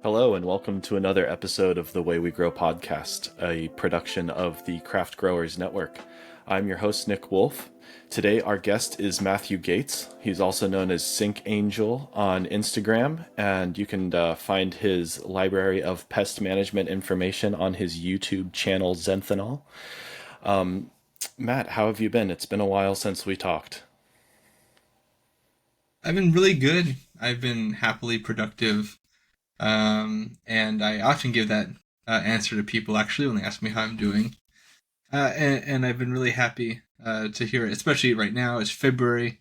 Hello, and welcome to another episode of the Way We Grow podcast, a production of the Craft Growers Network. I'm your host, Nick Wolfe. Today, our guest is Matthew Gates. He's also known as Sync Angel on Instagram, and you can find his library of pest management information on his YouTube channel, Zenthanol. Matt, how have you been? It's been a while since we talked. I've been really good. I've been happily productive. And I often give that answer to people actually when they ask me how I'm doing. And I've been really happy to hear it, especially right now. It's February.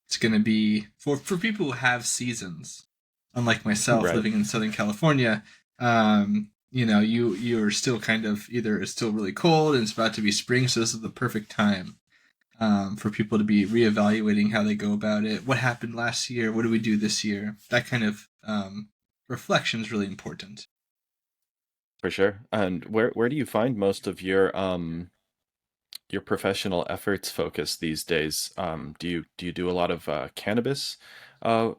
It's going to be for people who have seasons, unlike myself Right. living in Southern California. You're still kind of either it's still really cold and it's about to be spring, so this is the perfect time for people to be reevaluating how they go about it. What happened last year? What do we do this year? That kind of reflection is really important. For sure. And where do you find most of your professional efforts focus these days? Do you do a lot of cannabis uh,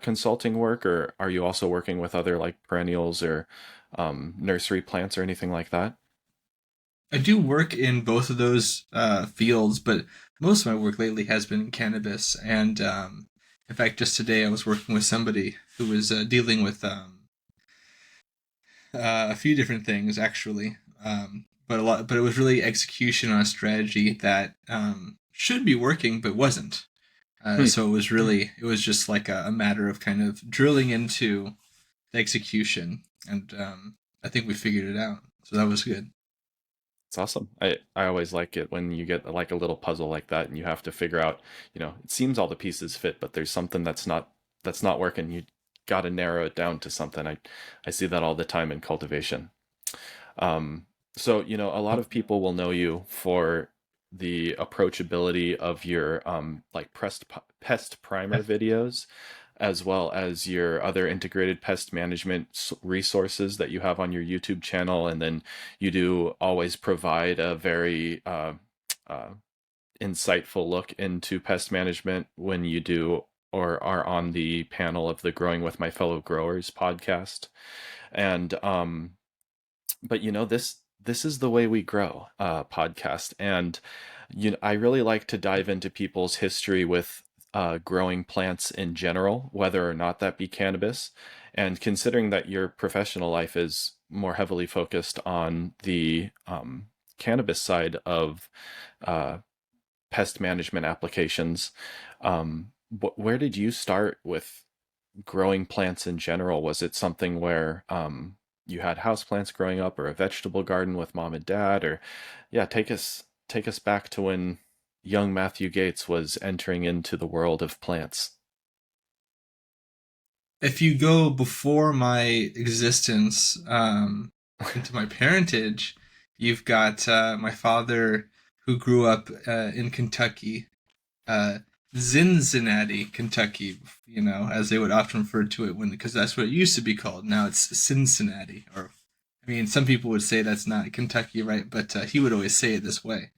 consulting work, or are you also working with other like perennials or nursery plants or anything like that? I do work in both of those fields, but most of my work lately has been in cannabis. And in fact, just today I was working with somebody who was dealing with a few different things actually. But it was really execution on a strategy that should be working but wasn't. Hmm. So it was just like a matter of kind of drilling into the execution, and I think we figured it out. So that was good. It's awesome. I always like it when you get like a little puzzle like that and you have to figure out, it seems all the pieces fit, but there's something that's not working. You got to narrow it down to something. I see that all the time in cultivation. So, a lot of people will know you for the approachability of your like pest primer videos, as well as your other integrated pest management resources that you have on your YouTube channel. And then you do always provide a very uh, insightful look into pest management when you do or are on the panel of the Growing with My Fellow Growers podcast. And but this is the Way We Grow podcast, and I really like to dive into people's history with growing plants in general, whether or not that be cannabis. And considering that your professional life is more heavily focused on the cannabis side of uh, pest management applications, where did you start with growing plants in general? Was it something where you had houseplants growing up, or a vegetable garden with mom and dad, or yeah, take us back to when young Matthew Gates was entering into the world of plants. If you go before my existence into my parentage, you've got my father who grew up in Kentucky, uh, Cincinnati, Kentucky. You know, as they would often refer to it when because that's what it used to be called. Now it's Cincinnati, or I mean, some people would say that's not Kentucky, right? But he would always say it this way.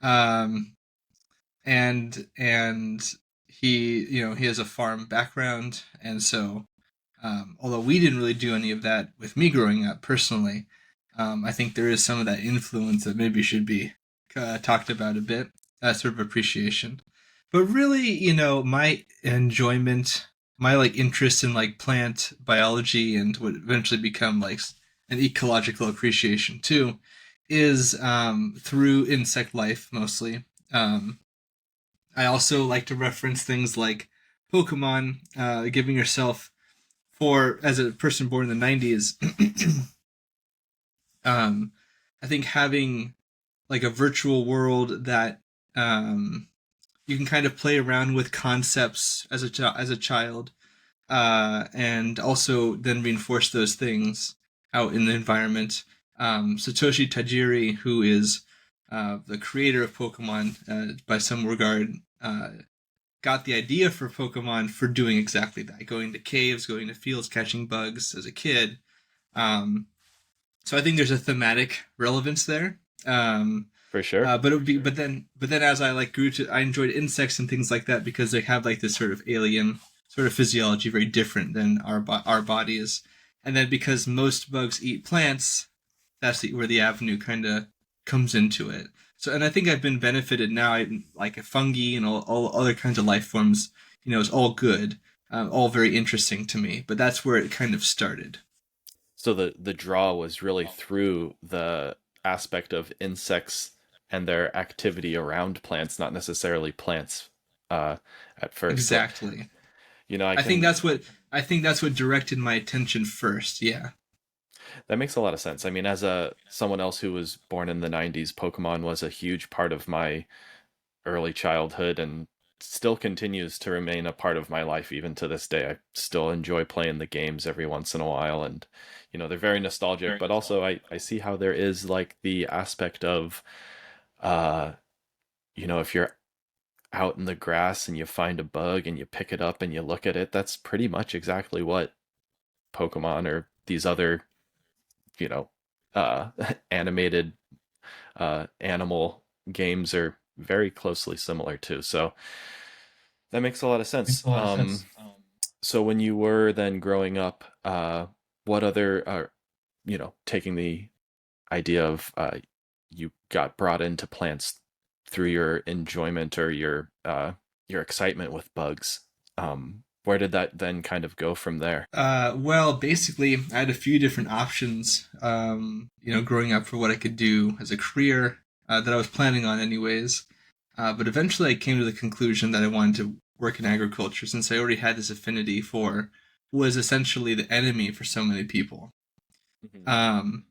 Um, and he has a farm background, and so although we didn't really do any of that with me growing up personally, I think there is some of that influence that maybe should be talked about a bit, sort of appreciation. But really, my enjoyment, my like interest in like plant biology and what eventually become like an ecological appreciation too, is through insect life mostly. Um, I also like to reference things like Pokemon, giving yourself for as a person born in the 90s. um, I think having like a virtual world that um, you can kind of play around with concepts as as a child, and also then reinforce those things out in the environment. Satoshi Tajiri, who is the creator of Pokemon by some regard, got the idea for Pokemon for doing exactly that, going to caves, going to fields, catching bugs as a kid. Um, so I think there's a thematic relevance there. For sure. But it would be, but then as I like grew to, I enjoyed insects and things like that because they have like this sort of alien sort of physiology, very different than our bodies. And then because most bugs eat plants, that's where the avenue kind of comes into it. So, and I think I've been benefited now, like a fungi and all other kinds of life forms. It's all good, all very interesting to me. But that's where it kind of started. So the draw was really through the aspect of insects and their activity around plants, not necessarily plants uh, at first. So, Exactly. I I think can. that's what I think that's what directed my attention first. Yeah. That makes a lot of sense. I mean, as a someone else who was born in the '90s, Pokemon was a huge part of my early childhood and still continues to remain a part of my life even to this day. I still enjoy playing the games every once in a while, and they're very nostalgic, but also I see how there is like the aspect of uh if you're out in the grass and you find a bug and you pick it up and you look at it, that's pretty much exactly what Pokemon or these other, you know, animated animal games are very closely similar to. So that makes a lot of sense. So when you were then growing up, what other, taking the idea of you got brought into plants through your enjoyment or your excitement with bugs. Where did that then kind of go from there? Well, basically, I had a few different options, growing up for what I could do as a career that I was planning on, anyways. But eventually, I came to the conclusion that I wanted to work in agriculture since I already had this affinity for what was essentially the enemy for so many people. Mhm. Um,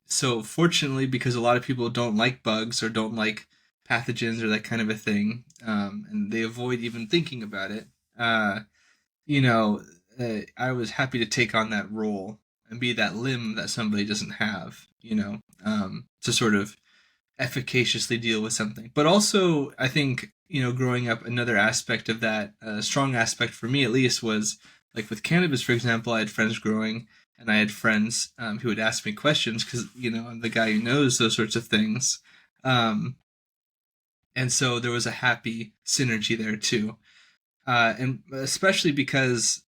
so, fortunately, because a lot of people don't like bugs or don't like pathogens or that kind of a thing, and they avoid even thinking about it. You know, I was happy to take on that role and be that limb that somebody doesn't have, to sort of efficaciously deal with something. But also, I think, growing up, another aspect of that, strong aspect for me at least, was like with cannabis, for example, I had friends growing and I had friends who would ask me questions because, I'm the guy who knows those sorts of things. Um, and so there was a happy synergy there too. And especially because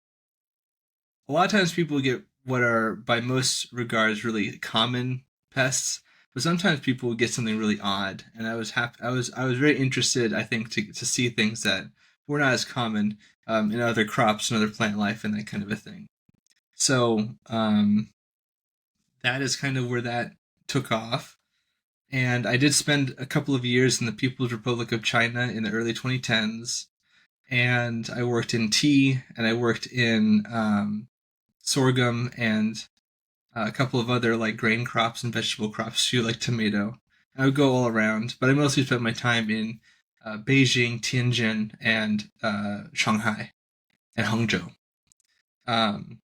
a lot of times people get what are by most regards really common pests, but sometimes people get something really odd. And I was happy. I was very interested. I think to see things that were not as common in other crops and other plant life and that kind of a thing. So that is kind of where that took off. And I did spend a couple of years in the People's Republic of China in the early 2010s. And I worked in tea and I worked in sorghum and a couple of other like grain crops and vegetable crops too, like tomato. I would go all around, but I mostly spent my time in Beijing, Tianjin, and Shanghai and Hangzhou, um,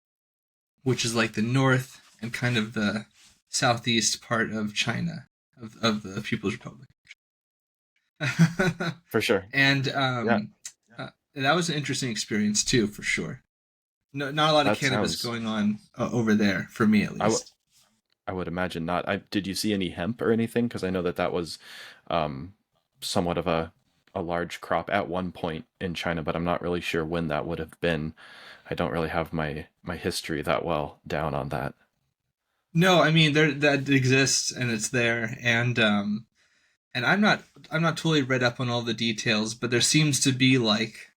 which is like the north and kind of the southeast part of China, of the People's Republic. For sure. And Yeah, that was an interesting experience too, for sure. No, not a lot of that cannabis sounds. going on over there, for me at I, w- least. I would imagine not. Did you see any hemp or anything? Because I know that was um, somewhat of a large crop at one point in China, but I'm not really sure when that would have been. I don't really have my history that well down on that. No, I mean there that exists and it's there, and I'm not totally read up on all the details, but there seems to be like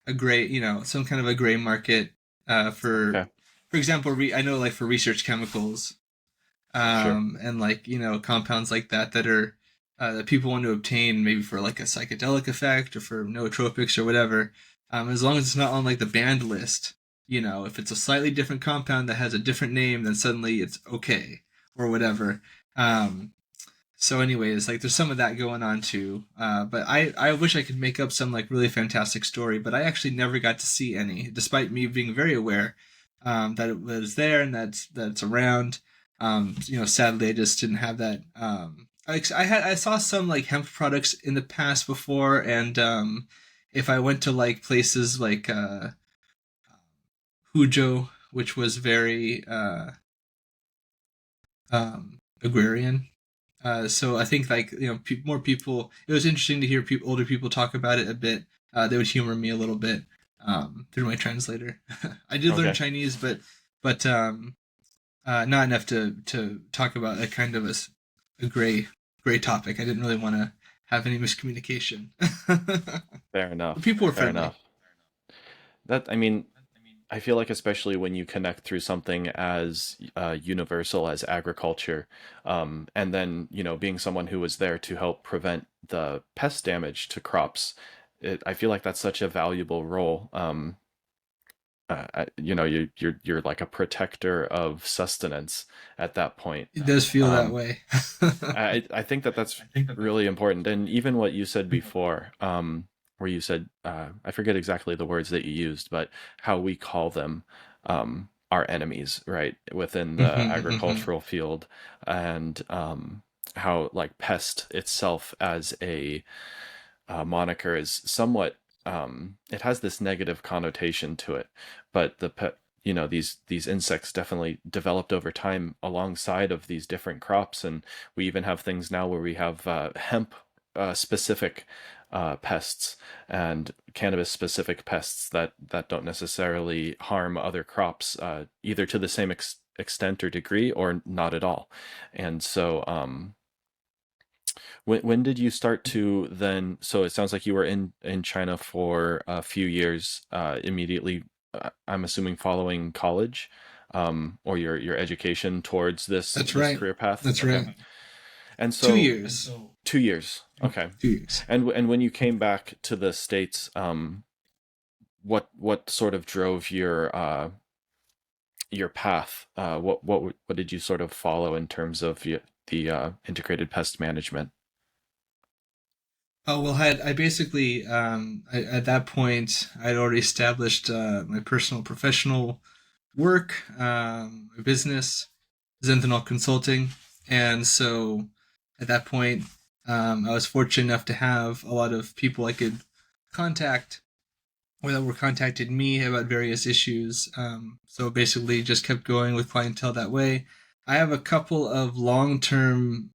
a gray, some kind of a gray market Okay, for example, I know like for research chemicals, sure. and like compounds like that that are that people want to obtain maybe for like a psychedelic effect or for nootropics or whatever. As long as it's not on like the banned list, if it's a slightly different compound that has a different name, then suddenly it's okay or whatever. Um, so, anyways, like there's some of that going on too. But I wish I could make up some like really fantastic story, but I actually never got to see any, despite me being very aware that it was there and that's around. Sadly, I just didn't have that. I saw some like hemp products in the past before, and if I went to like places like Huzhou, which was very agrarian. So I think like more people. It was interesting to hear older people talk about it a bit. They would humor me a little bit through my translator. I did learn Okay. Chinese, but but not enough to talk about a kind of a gray topic. I didn't really want to have any miscommunication. Fair But enough. people were Fair friendly. enough. That I mean, I feel like especially when you connect through something as universal as agriculture, and then being someone who was there to help prevent the pest damage to crops, I feel like that's such a valuable role. You're like a protector of sustenance at that point. It does feel that Um, way. I think that that's really important, and even what you said before, where you said I forget exactly the words that you used, but how we call them our enemies, right, within the Hmm, hmm. agricultural field, and how like pest itself as a moniker is somewhat it has this negative connotation to it, but these insects definitely developed over time alongside of these different crops, and we even have things now where we have hemp specific pests and cannabis specific pests that don't necessarily harm other crops either to the same extent or degree or not at all. And so when did you start to then? So it sounds like you were in China for a few years, immediately. I'm assuming following college, or your education towards That's this right. career path. That's Okay, right. and Two so years. 2 years. Okay, 2 years. and when you came back to the States, what sort of drove your path? What did you sort of follow in terms of the integrated pest management? Oh well, had I basically at that point I'd already established my personal professional work, my business, Zenthal Consulting, and so at that point I was fortunate enough to have a lot of people I could contact or that were contacted me about various issues. So basically, just kept going with clientele that way. I have a couple of long-term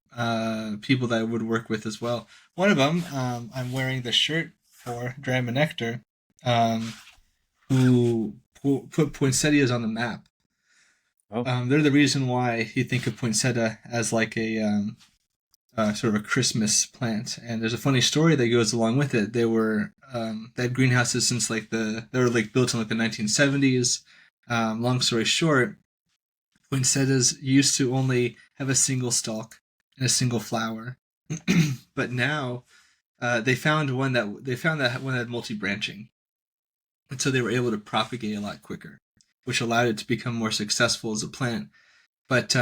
people that I would work with as well. One of them, I'm wearing the shirt for Drama Nectar, um, who put poinsettias on the map. Oh, They're the reason why you think of poinsettia as like a sort of a Christmas plant. And there's a funny story that goes along with it. They had greenhouses since they were like built in like the 1970s. Long story short, poinsettias used to only have a single stalk and a single flower, but now they found that one had multi branching, and so they were able to propagate a lot quicker, which allowed it to become more successful as a plant. But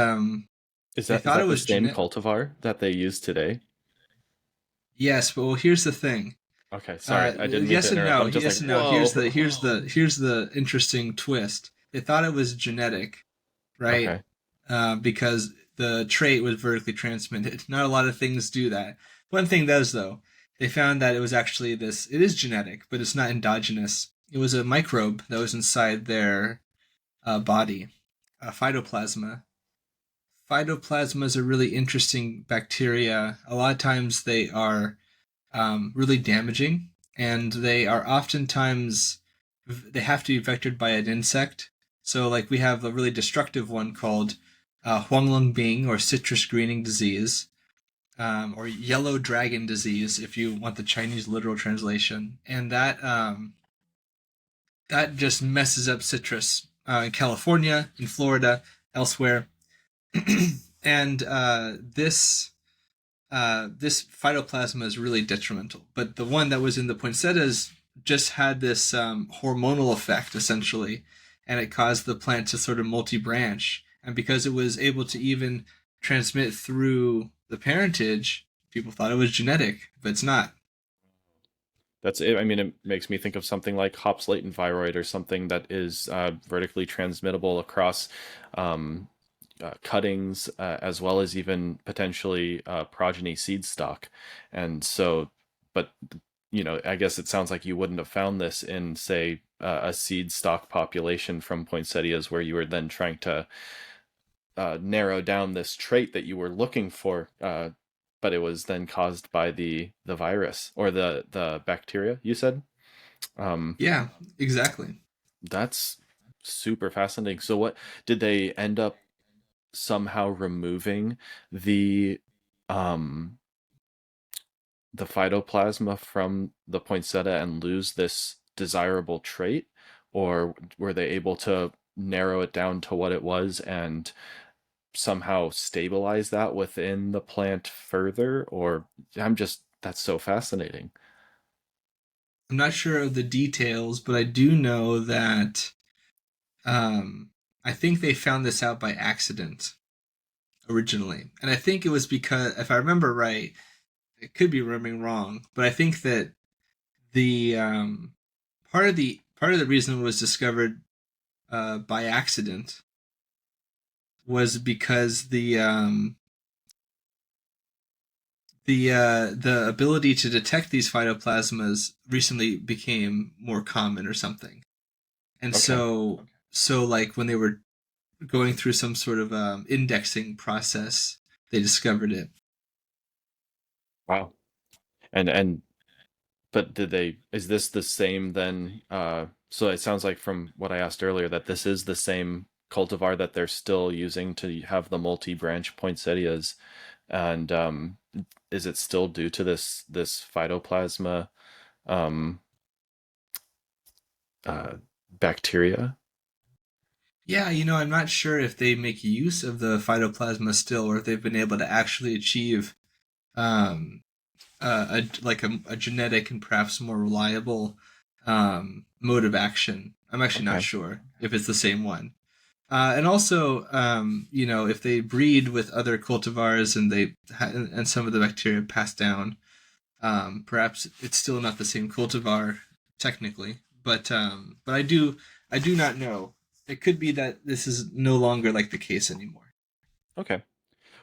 is they that is thought it that the was same genetic. cultivar that they use today? Yes, but well, here's the thing. Okay, sorry, I didn't mean to Yes and interrupt. no. I'm just like, Yes and no. Here's whoa. the interesting twist. They thought it was genetic, right? Okay, Because the trait was vertically transmitted. Not a lot of things do that. One thing does though. They found that it was actually this. It is genetic, but it's not endogenous. It was a microbe that was inside their body, phytoplasma. Phytoplasma is a really interesting bacteria. A lot of times they are really damaging, and they are oftentimes they have to be vectored by an insect. So, like we have a really destructive one called Huanglongbing or citrus greening disease, or yellow dragon disease, if you want the Chinese literal translation, and that just messes up citrus in California, in Florida, elsewhere, and this phytoplasma is really detrimental. But the one that was in the poinsettias just had this hormonal effect, essentially, and it caused the plant to sort of multi branch. And because it was able to even transmit through the parentage, people thought it was genetic, but it's not. that's it. I mean, it makes me think of something like Hops latent viroid or something that is vertically transmittable across cuttings, as well as even potentially progeny seed stock. And so, but I guess it sounds like you wouldn't have found this in, say, a seed stock population from poinsettias, where you were then trying to narrow down this trait that you were looking for, but it was then caused by the virus or the bacteria. You said, um, Yeah, exactly. that's Super fascinating. So what did they end up somehow removing the um the phytoplasma from the poinsettia and lose this desirable trait, or were they able to narrow it down to what it was and somehow stabilize that within the plant further? Or I'm just that's so fascinating. I'm not sure of the details, but I do know that um, I think they found this out by accident originally, and I think it was because, if I remember right, it could be remembering wrong, but I think that the part of the reason it was discovered by accident was because the ability to detect these phytoplasmas recently became more common or something, and Okay. so like when they were going through some sort of indexing process, they discovered it. Wow. And but did they, is this the same then? So it sounds like from what I asked earlier that this is the same cultivar that they're still using to have the multi-branch poinsettias. And is it still due to this phytoplasma um, uh, bacteria? Yeah, I'm not sure if they make use of the phytoplasma still, or if they've been able to actually achieve um, a genetic and perhaps more reliable mode of action. I'm actually not Okay. sure if it's the same one. And also, if they breed with other cultivars and and some of the bacteria pass down, perhaps it's still not the same cultivar technically. But I do not know. It could be that this is no longer like the case anymore. Okay.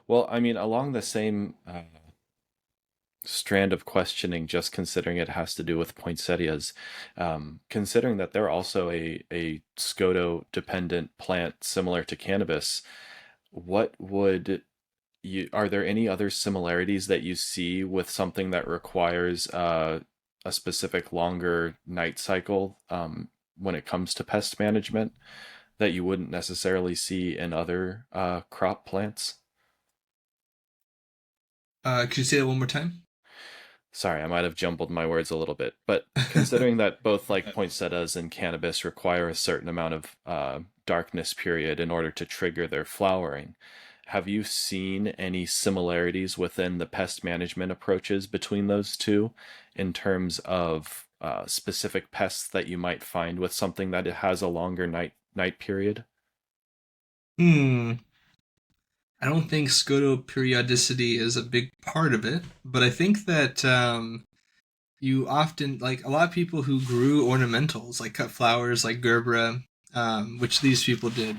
Well, I mean, along the same strand of questioning, just considering it has to do with poinsettias, considering that they're also a scoto dependent plant similar to cannabis, what would you, are there any other similarities that you see with something that requires a specific longer night cycle when it comes to pest management that you wouldn't necessarily see in other crop plants? Could you say that one more time? Sorry, I might have jumbled my words a little bit, but considering that both like poinsettias and cannabis require a certain amount of darkness period in order to trigger their flowering, have you seen any similarities within the pest management approaches between those two in terms of specific pests that you might find with something that it has a longer night period? Hmm. I don't think scotoperiodicity is a big part of it, but I think that you often, like, a lot of people who grew ornamentals, like cut flowers, like gerbera, which these people did.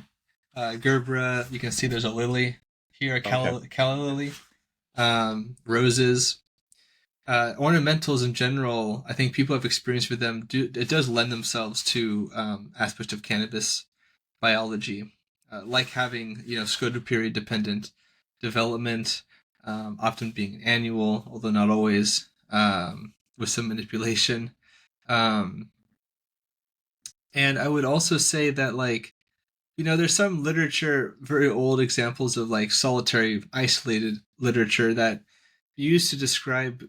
Gerbera, you can see there's a lily here, a Okay. calla lily, roses. Ornamentals in general, I think people have experience with them. It does lend themselves to aspects of cannabis biology, like having scotoperiod dependent development, often being annual, although not always, with some manipulation. Um, and I would also say that, like, there's some literature, very old examples of like solitary, isolated literature that used to describe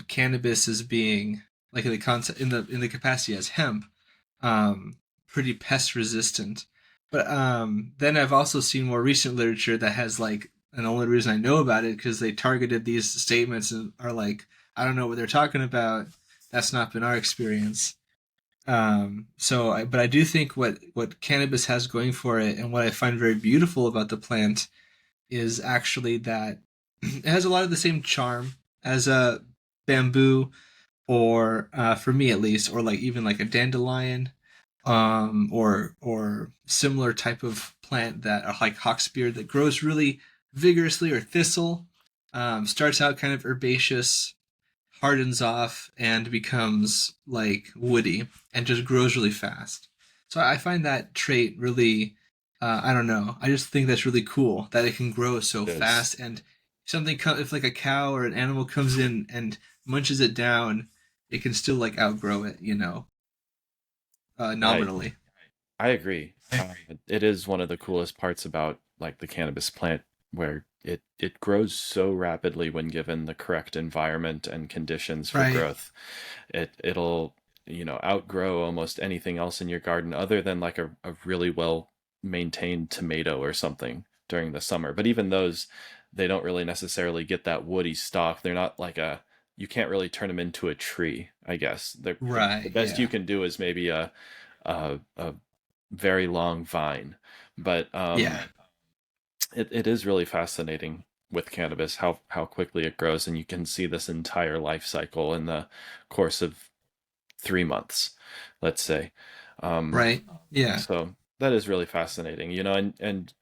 cannabis as being, like, in the concept, in the capacity as hemp, pretty pest resistant. But then I've also seen more recent literature that has, like, and the only reason I know about it because they targeted these statements and are like, I don't know what they're talking about. That's not been our experience. But I do think what cannabis has going for it, and what I find very beautiful about the plant, is actually that it has a lot of the same charm as a bamboo, or for me at least, or like even like a dandelion, or similar type of plant that are like hawksbeard that grows really vigorously, or thistle. Starts out kind of herbaceous, hardens off and becomes like woody, and just grows really fast. So I find that trait really, I don't know. I just think that's really cool that it can grow so It is. fast. And if like a cow or an animal comes in and munches it down, it can still like outgrow it, I nominally. I agree. It is one of the coolest parts about like the cannabis plant where it grows so rapidly when given the correct environment and conditions for Right. growth. It'll, outgrow almost anything else in your garden other than like a really well maintained tomato or something during the summer. But even those, they don't really necessarily get that woody stalk. They're not like you can't really turn them into a tree, I guess. The Right. best you Yeah. can do is maybe a very long vine. But Yeah. it is really fascinating with cannabis how quickly it grows, and you can see this entire life cycle in the course of 3 months, let's say. Um, Right. Yeah. so that is really fascinating, and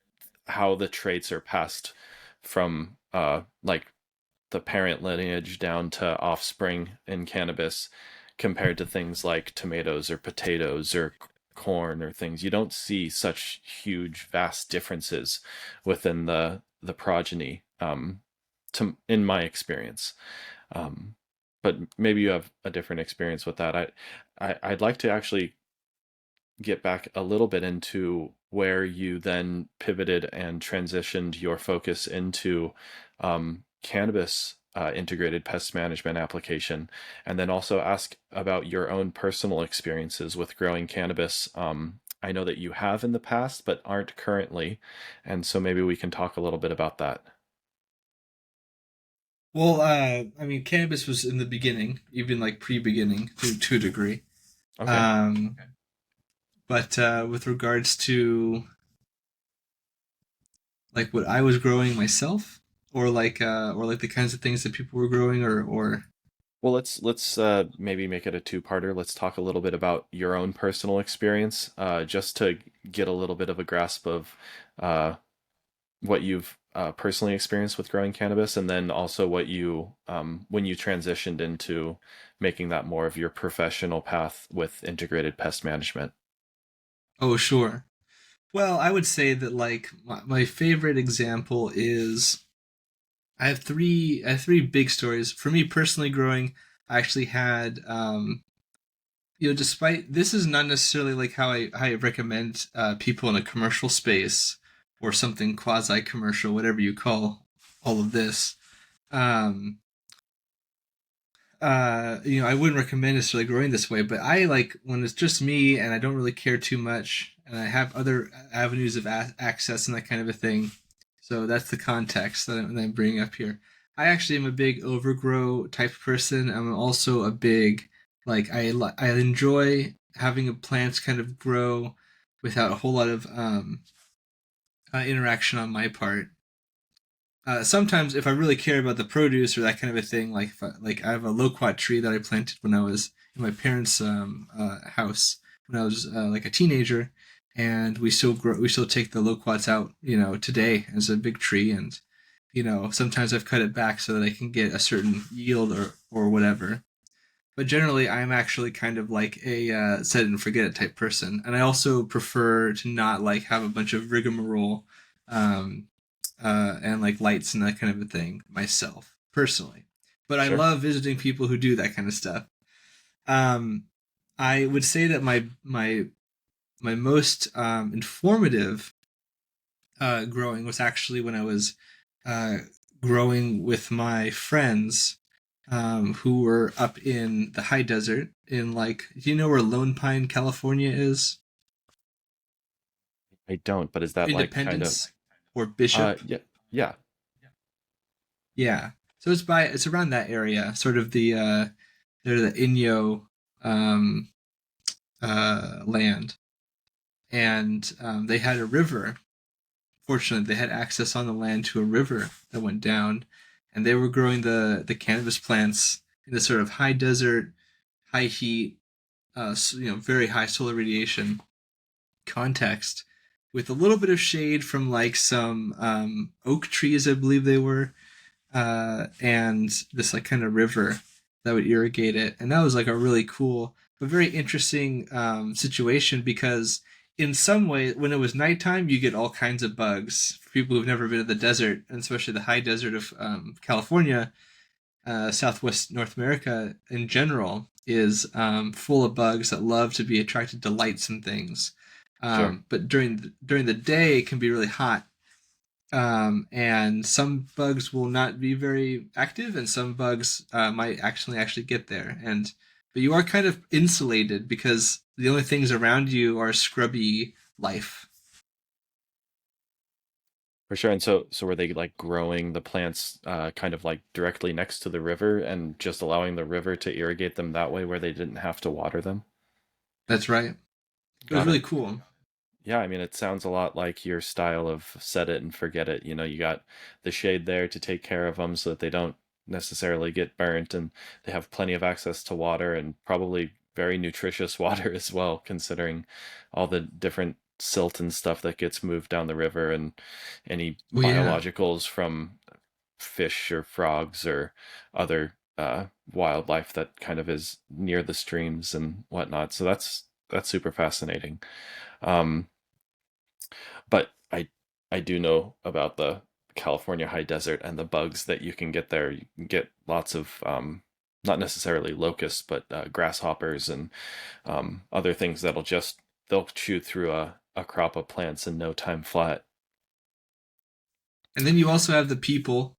how the traits are passed from like the parent lineage down to offspring in cannabis compared to things like tomatoes or potatoes or corn or things. You don't see such huge, vast differences within the progeny, in my experience. Um, but maybe you have a different experience with that. I'd like to actually get back a little bit into where you then pivoted and transitioned your focus into cannabis integrated pest management application, and then also ask about your own personal experiences with growing cannabis. I know that you have in the past, but aren't currently, and so maybe we can talk a little bit about that. Well, I mean, cannabis was in the beginning, even like pre-beginning to a degree. Okay. Okay. But with regards to like what I was growing myself, or like the kinds of things that people were growing, or Well, let's maybe make it a two-parter. Let's talk a little bit about your own personal experience, just to get a little bit of a grasp of uh, what you've personally experienced with growing cannabis, and then also what you when you transitioned into making that more of your professional path with integrated pest management. oh, sure. Well, I would say that like my favorite example is I have three big stories for me personally growing. I actually had despite this is not necessarily like how I recommend people in a commercial space or something quasi commercial, whatever you call all of this. Um, I wouldn't recommend necessarily growing this way, but I like when it's just me and I don't really care too much, and I have other avenues of access and that kind of a thing. So that's the context that I'm bringing up here. I actually am a big overgrow type of person. I'm also a big like I enjoy having a plant kind of grow without a whole lot of interaction on my part. Sometimes if I really care about the produce or that kind of a thing, like I have a loquat tree that I planted when I was in my parents' house when I was like a teenager, and we still take the loquats out, today as a big tree, and sometimes I've cut it back so that I can get a certain yield or whatever. But generally, I'm actually kind of like a set it and forget it type person, and I also prefer to not like have a bunch of rigmarole. Um, and like lights and that kind of a thing myself personally. But I Sure. love visiting people who do that kind of stuff. Um, I would say that my most informative growing was actually when I was uh, growing with my friends who were up in the high desert in like, do you know where Lone Pine, California is? I don't, but is that like kind of Independence or Bishop? yeah, yeah. Yeah. So it's around that area, sort of they're the Inyo um, land, and they had a river. Fortunately, they had access on the land to a river that went down, and they were growing the cannabis plants in this sort of high desert, high heat, very high solar radiation context, with a little bit of shade from like some oak trees, I believe they were, and this like kind of river that would irrigate it, and that was like a really cool but very interesting situation because in some way when it was nighttime you get all kinds of bugs for people who've never been to the desert, and especially the high desert of California. Southwest North America in general is full of bugs that love to be attracted to lights and things. Sure. But during the day, it can be really hot, and some bugs will not be very active, and some bugs might actually get there. And but you are kind of insulated because the only things around you are scrubby life. For sure. And so were they like growing the plants kind of like directly next to the river and just allowing the river to irrigate them that way where they didn't have to water them? That's right. It was Got it. really cool. Yeah, I mean, it sounds a lot like your style of set it and forget it. You know, you got the shade there to take care of them so that they don't necessarily get burnt, and they have plenty of access to water and probably very nutritious water as well, considering all the different silt and stuff that gets moved down the river and any Oh yeah, biologicals from fish or frogs or other wildlife that kind of is near the streams and whatnot. So that's super fascinating. Um, but I do know about the California high desert and the bugs that you can get there. You can get lots of not necessarily locusts, but grasshoppers and other things that'll just they'll chew through a crop of plants in no time flat. and then you also have the people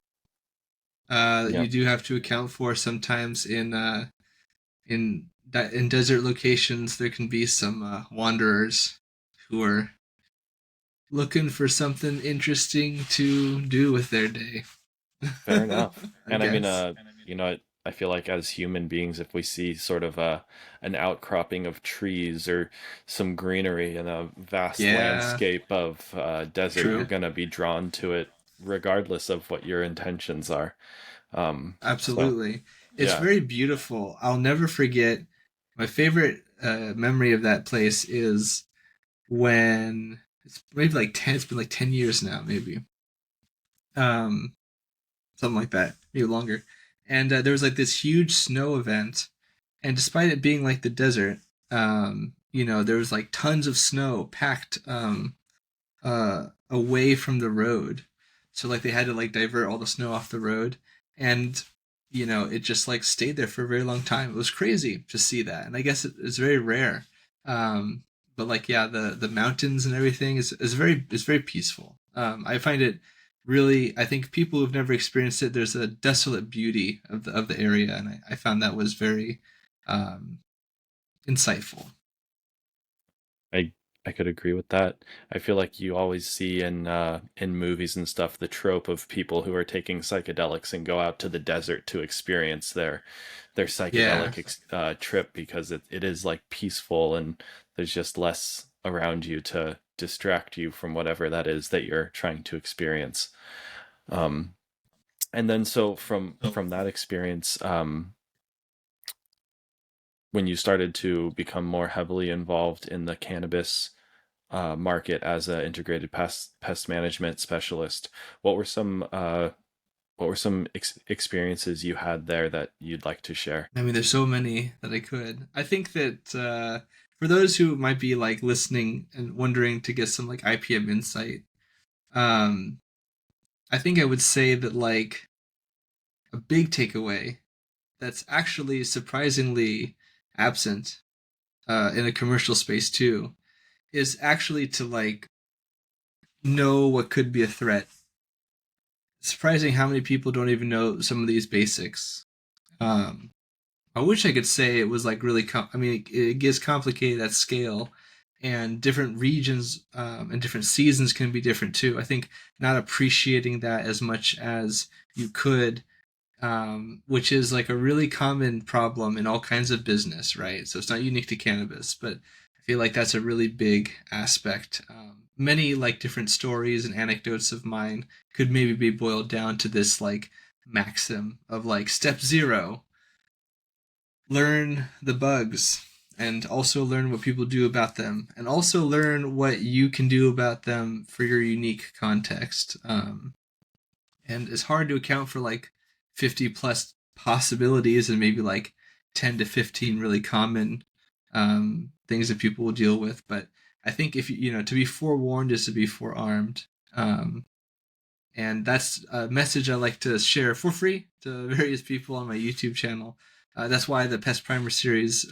that Yeah, you do have to account for sometimes in desert locations. There can be some wanderers who are looking for something interesting to do with their day. fair enough. I And I mean, guess. you know, I feel like as human beings, if we see sort of an outcropping of trees or some greenery in a vast Yeah, landscape of desert, you're true. gonna be drawn to it regardless of what your intentions are. So Absolutely. It's yeah, very beautiful. I'll never forget my favorite memory of that place is when it's maybe like 10, it's been like 10 years now, maybe. Um, Something like that, maybe longer. And there was like this huge snow event, and despite it being like the desert, there was like tons of snow packed away from the road. So like they had to like divert all the snow off the road, and it just like stayed there for a very long time. It was crazy to see that, and I guess it's very rare. Um, but like yeah, the mountains and everything is very peaceful. I find it really. I think people who've never experienced it, there's a desolate beauty of the area, and I found that was very um, insightful. I I could agree with that. I feel like you always see in movies and stuff the trope of people who are taking psychedelics and go out to the desert to experience their Yeah, psychedelic trip because it is like peaceful and there's just less around you to distract you from whatever that is that you're trying to experience. Um, and then so from that experience, when you started to become more heavily involved in the cannabis market as an integrated pest management specialist, what were some experiences you had there that you'd like to share? I mean, there's so many that I could. I think that for those who might be like listening and wondering to get some like IPM insight, um, I think I would say that like a big takeaway that's actually surprisingly absent in a commercial space too is actually to like know what could be a threat. It's surprising how many people don't even know some of these basics. Um, I wish I could say it was like really. I mean, it gets complicated at scale, and different regions and different seasons can be different too. I think not appreciating that as much as you could, which is like a really common problem in all kinds of business, right? So it's not unique to cannabis, but I feel like that's a really big aspect. Many like different stories and anecdotes of mine could maybe be boiled down to this like maxim of like step zero, learn the bugs and also learn what people do about them and also learn what you can do about them for your unique context. And it's hard to account for like 50 plus possibilities and maybe like 10 to 15 really common things that people will deal with. But I think if to be forewarned is to be forearmed. And that's a message I like to share for free to various people on my YouTube channel. That's why the Pest Primer series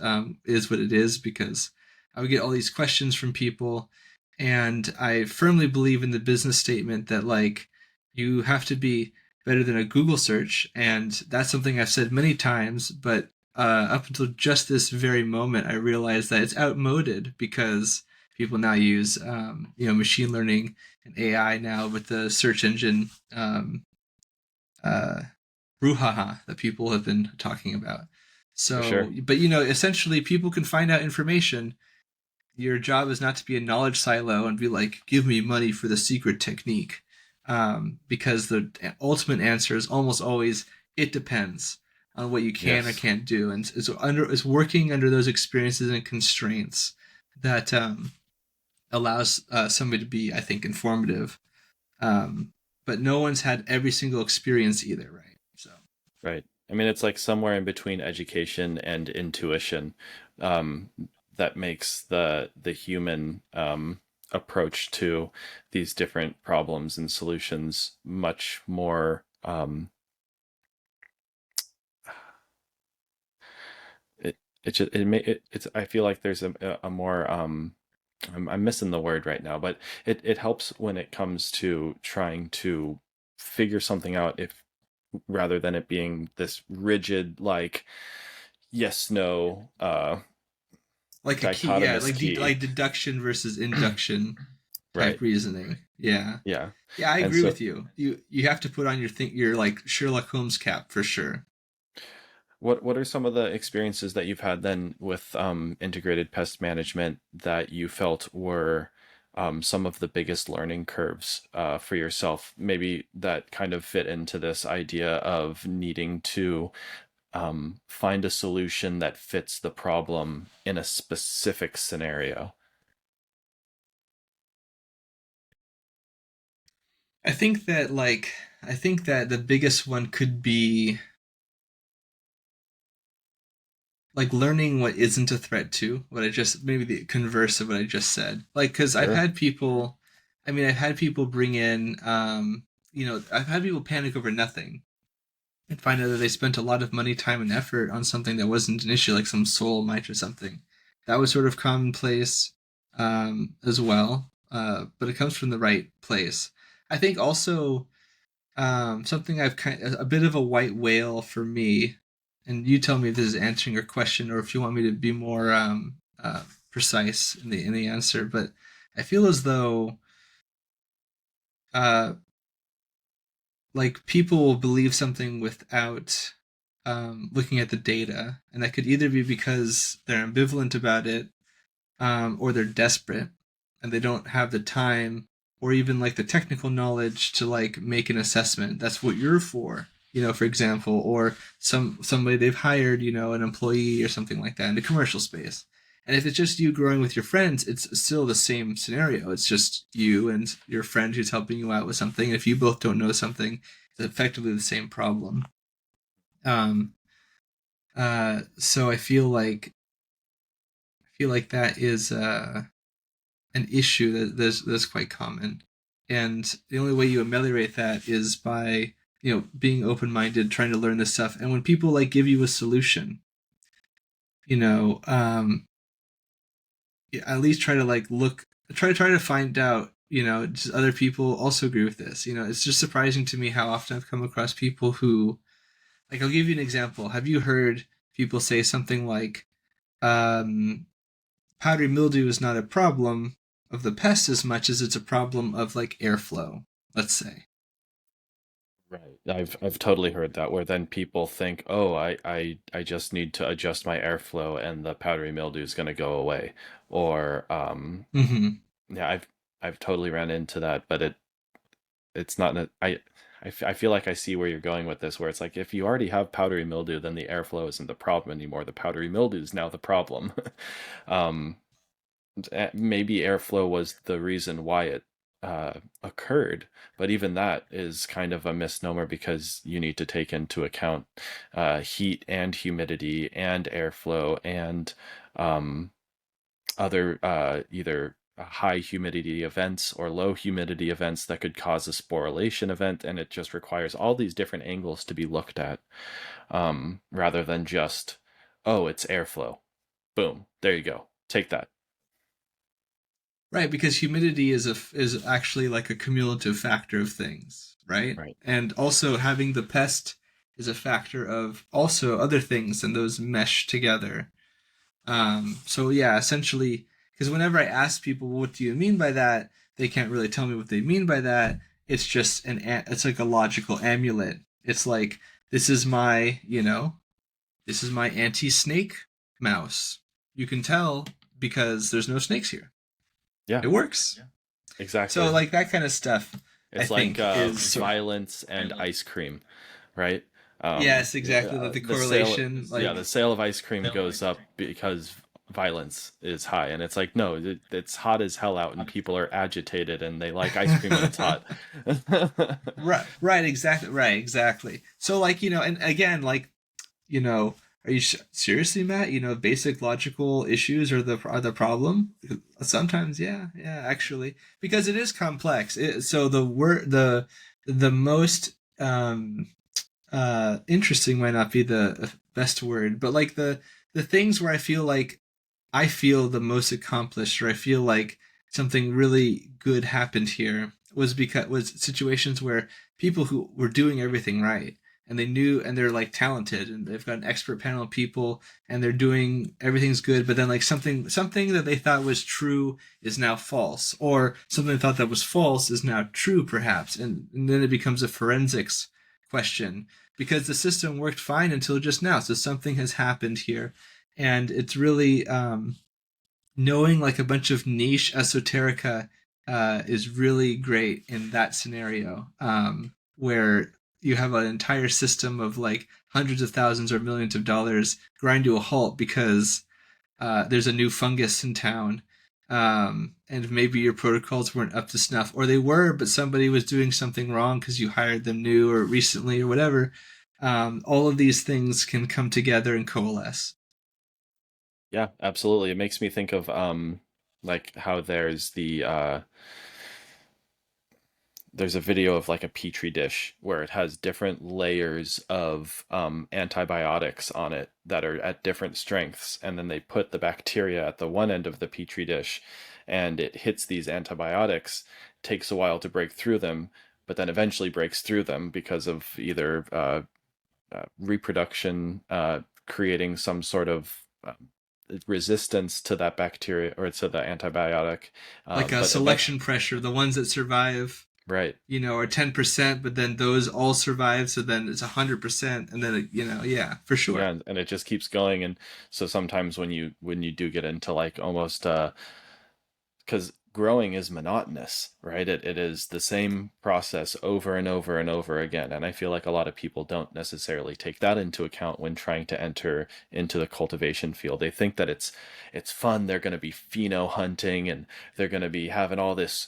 is what it is, because I would get all these questions from people, and I firmly believe in the business statement that like you have to be better than a Google search, and that's something I've said many times. But up until just this very moment, I realized that it's outmoded because people now use machine learning and AI now with the search engine uh, brouhaha that people have been talking about. For So, sure. but essentially, people can find out information. Your job is not to be a knowledge silo and be like, give me money for the secret technique. Because the ultimate answer is almost always, it depends on what you can or Yes. can't do. And it's working under those experiences and constraints that allows somebody to be, I think, informative. Um, but no one's had every single experience either, right? So Right. I mean, it's like somewhere in between education and intuition, um, that makes the human approach to these different problems and solutions much more. It just it's. I feel like there's a more. I'm missing the word right now, but it helps when it comes to trying to figure something out, if rather than it being this rigid, like yes no, like a key, yeah, dichotomous key. like deduction versus induction type Right. reasoning. Yeah, Yeah. yeah, I And agree so with you. You have to put on your like Sherlock Holmes cap for sure. what are some of the experiences that you've had then with integrated pest management that you felt were some of the biggest learning curves for yourself, maybe that kind of fit into this idea of needing to find a solution that fits the problem in a specific scenario? I think that the biggest one could be like learning what isn't a threat to what I just maybe the converse of what I just said. Like because I've Sure. had people, I mean, I've had people bring in, I've had people panic over nothing and find out that they spent a lot of money, time, and effort on something that wasn't an issue, like some soil mite or something. That was sort of commonplace as well, but it comes from the right place. I think also something I've kind of, a bit of a white whale for me, and you tell me if this is answering your question or if you want me to be more precise in the answer. But I feel as though uh, like people will believe something without looking at the data, and that could either be because they're ambivalent about it, or they're desperate and they don't have the time or even like the technical knowledge to like make an assessment. That's what you're for, for example, or somebody they've hired, an employee or something like that in the commercial space. And if it's just you growing with your friends, it's still the same scenario. It's just you and your friend who's helping you out with something. And if you both don't know something, it's effectively the same problem. Um, so I feel like that is an issue that's quite common, and the only way you ameliorate that is by being open minded, trying to learn this stuff. And when people like give you a solution, you know, um, at least try to like try to find out. Just other people also agree with this. It's just surprising to me how often I've come across people who like. I'll give you an example. Have you heard people say something like, um, powdery mildew is not a problem of the pest as much as it's a problem of like airflow, let's say. Right. I've totally heard that, where then people think, oh, I just need to adjust my airflow and the powdery mildew is going to go away. Or Mm-hmm. yeah, I've totally ran into that, but it's not I feel like I see where you're going with this, where it's like if you already have powdery mildew, then the airflow isn't the problem anymore. The powdery mildew is now the problem. um Maybe airflow was the reason why it occurred, but even that is kind of a misnomer, because you need to take into account heat and humidity and airflow and um, other either high humidity events or low humidity events that could cause a sporulation event, and it just requires all these different angles to be looked at, rather than just, oh, it's airflow. Boom, there you go. Take that. Right, because humidity is actually like a cumulative factor of things, right? Right. And also having the pest is a factor of also other things, and those mesh together. So yeah, essentially, because whenever I ask people, what do you mean by that? They can't really tell me what they mean by that. It's just it's like a logical amulet. It's like, this is my, this is my anti-snake mouse. You can tell because there's no snakes here. Yeah, It works. So exactly. like that kind of stuff, I It's like think is violence and ice cream, right? yes, exactly, like the The sale, correlation, yeah, like the sale of ice cream goes up because violence is high, and it's like, no, it's hot as hell out, and people are agitated, and they like ice cream when it's hot. right, right, exactly. So like, and again, like, you know, are you seriously, Matt? Basic logical issues are the problem. Sometimes, yeah, yeah, actually, because it is complex. So the most interesting might not be the best word, but like the things where I feel the most accomplished, or I feel like something really good happened here, was situations where people who were doing everything right, and they knew, and they're like talented, and they've got an expert panel of people, and they're doing everything's good, but then like something that they thought was true is now false, or something they thought that was false is now true, perhaps, and then it becomes a forensics question, because the system worked fine until just now, so something has happened here, and it's really knowing like a bunch of niche esoterica is really great in that scenario, where you have an entire system of like hundreds of thousands or millions of dollars grind to a halt because there's a new fungus in town. And maybe your protocols weren't up to snuff, or they were, but somebody was doing something wrong because you hired them new or recently or whatever. All of these things can come together and coalesce. Yeah, absolutely. It makes me think of like how there's a video of like a petri dish where it has different layers of antibiotics on it that are at different strengths, and then they put the bacteria at the one end of the petri dish, and it hits these antibiotics, takes a while to break through them, but then eventually breaks through them because of either reproduction creating some sort of resistance to that bacteria or to the antibiotic. Like a But event selection pressure, the ones that survive, Right. are 10%, but then those all survive, so then it's 100%, and then yeah, for Yeah, sure. and it just keeps going, and so sometimes when you do get into like almost because growing is monotonous, right? It is the same process over and over and over again. And I feel like a lot of people don't necessarily take that into account when trying to enter into the cultivation field. They think that it's fun. They're going to be pheno hunting, and they're going to be having all this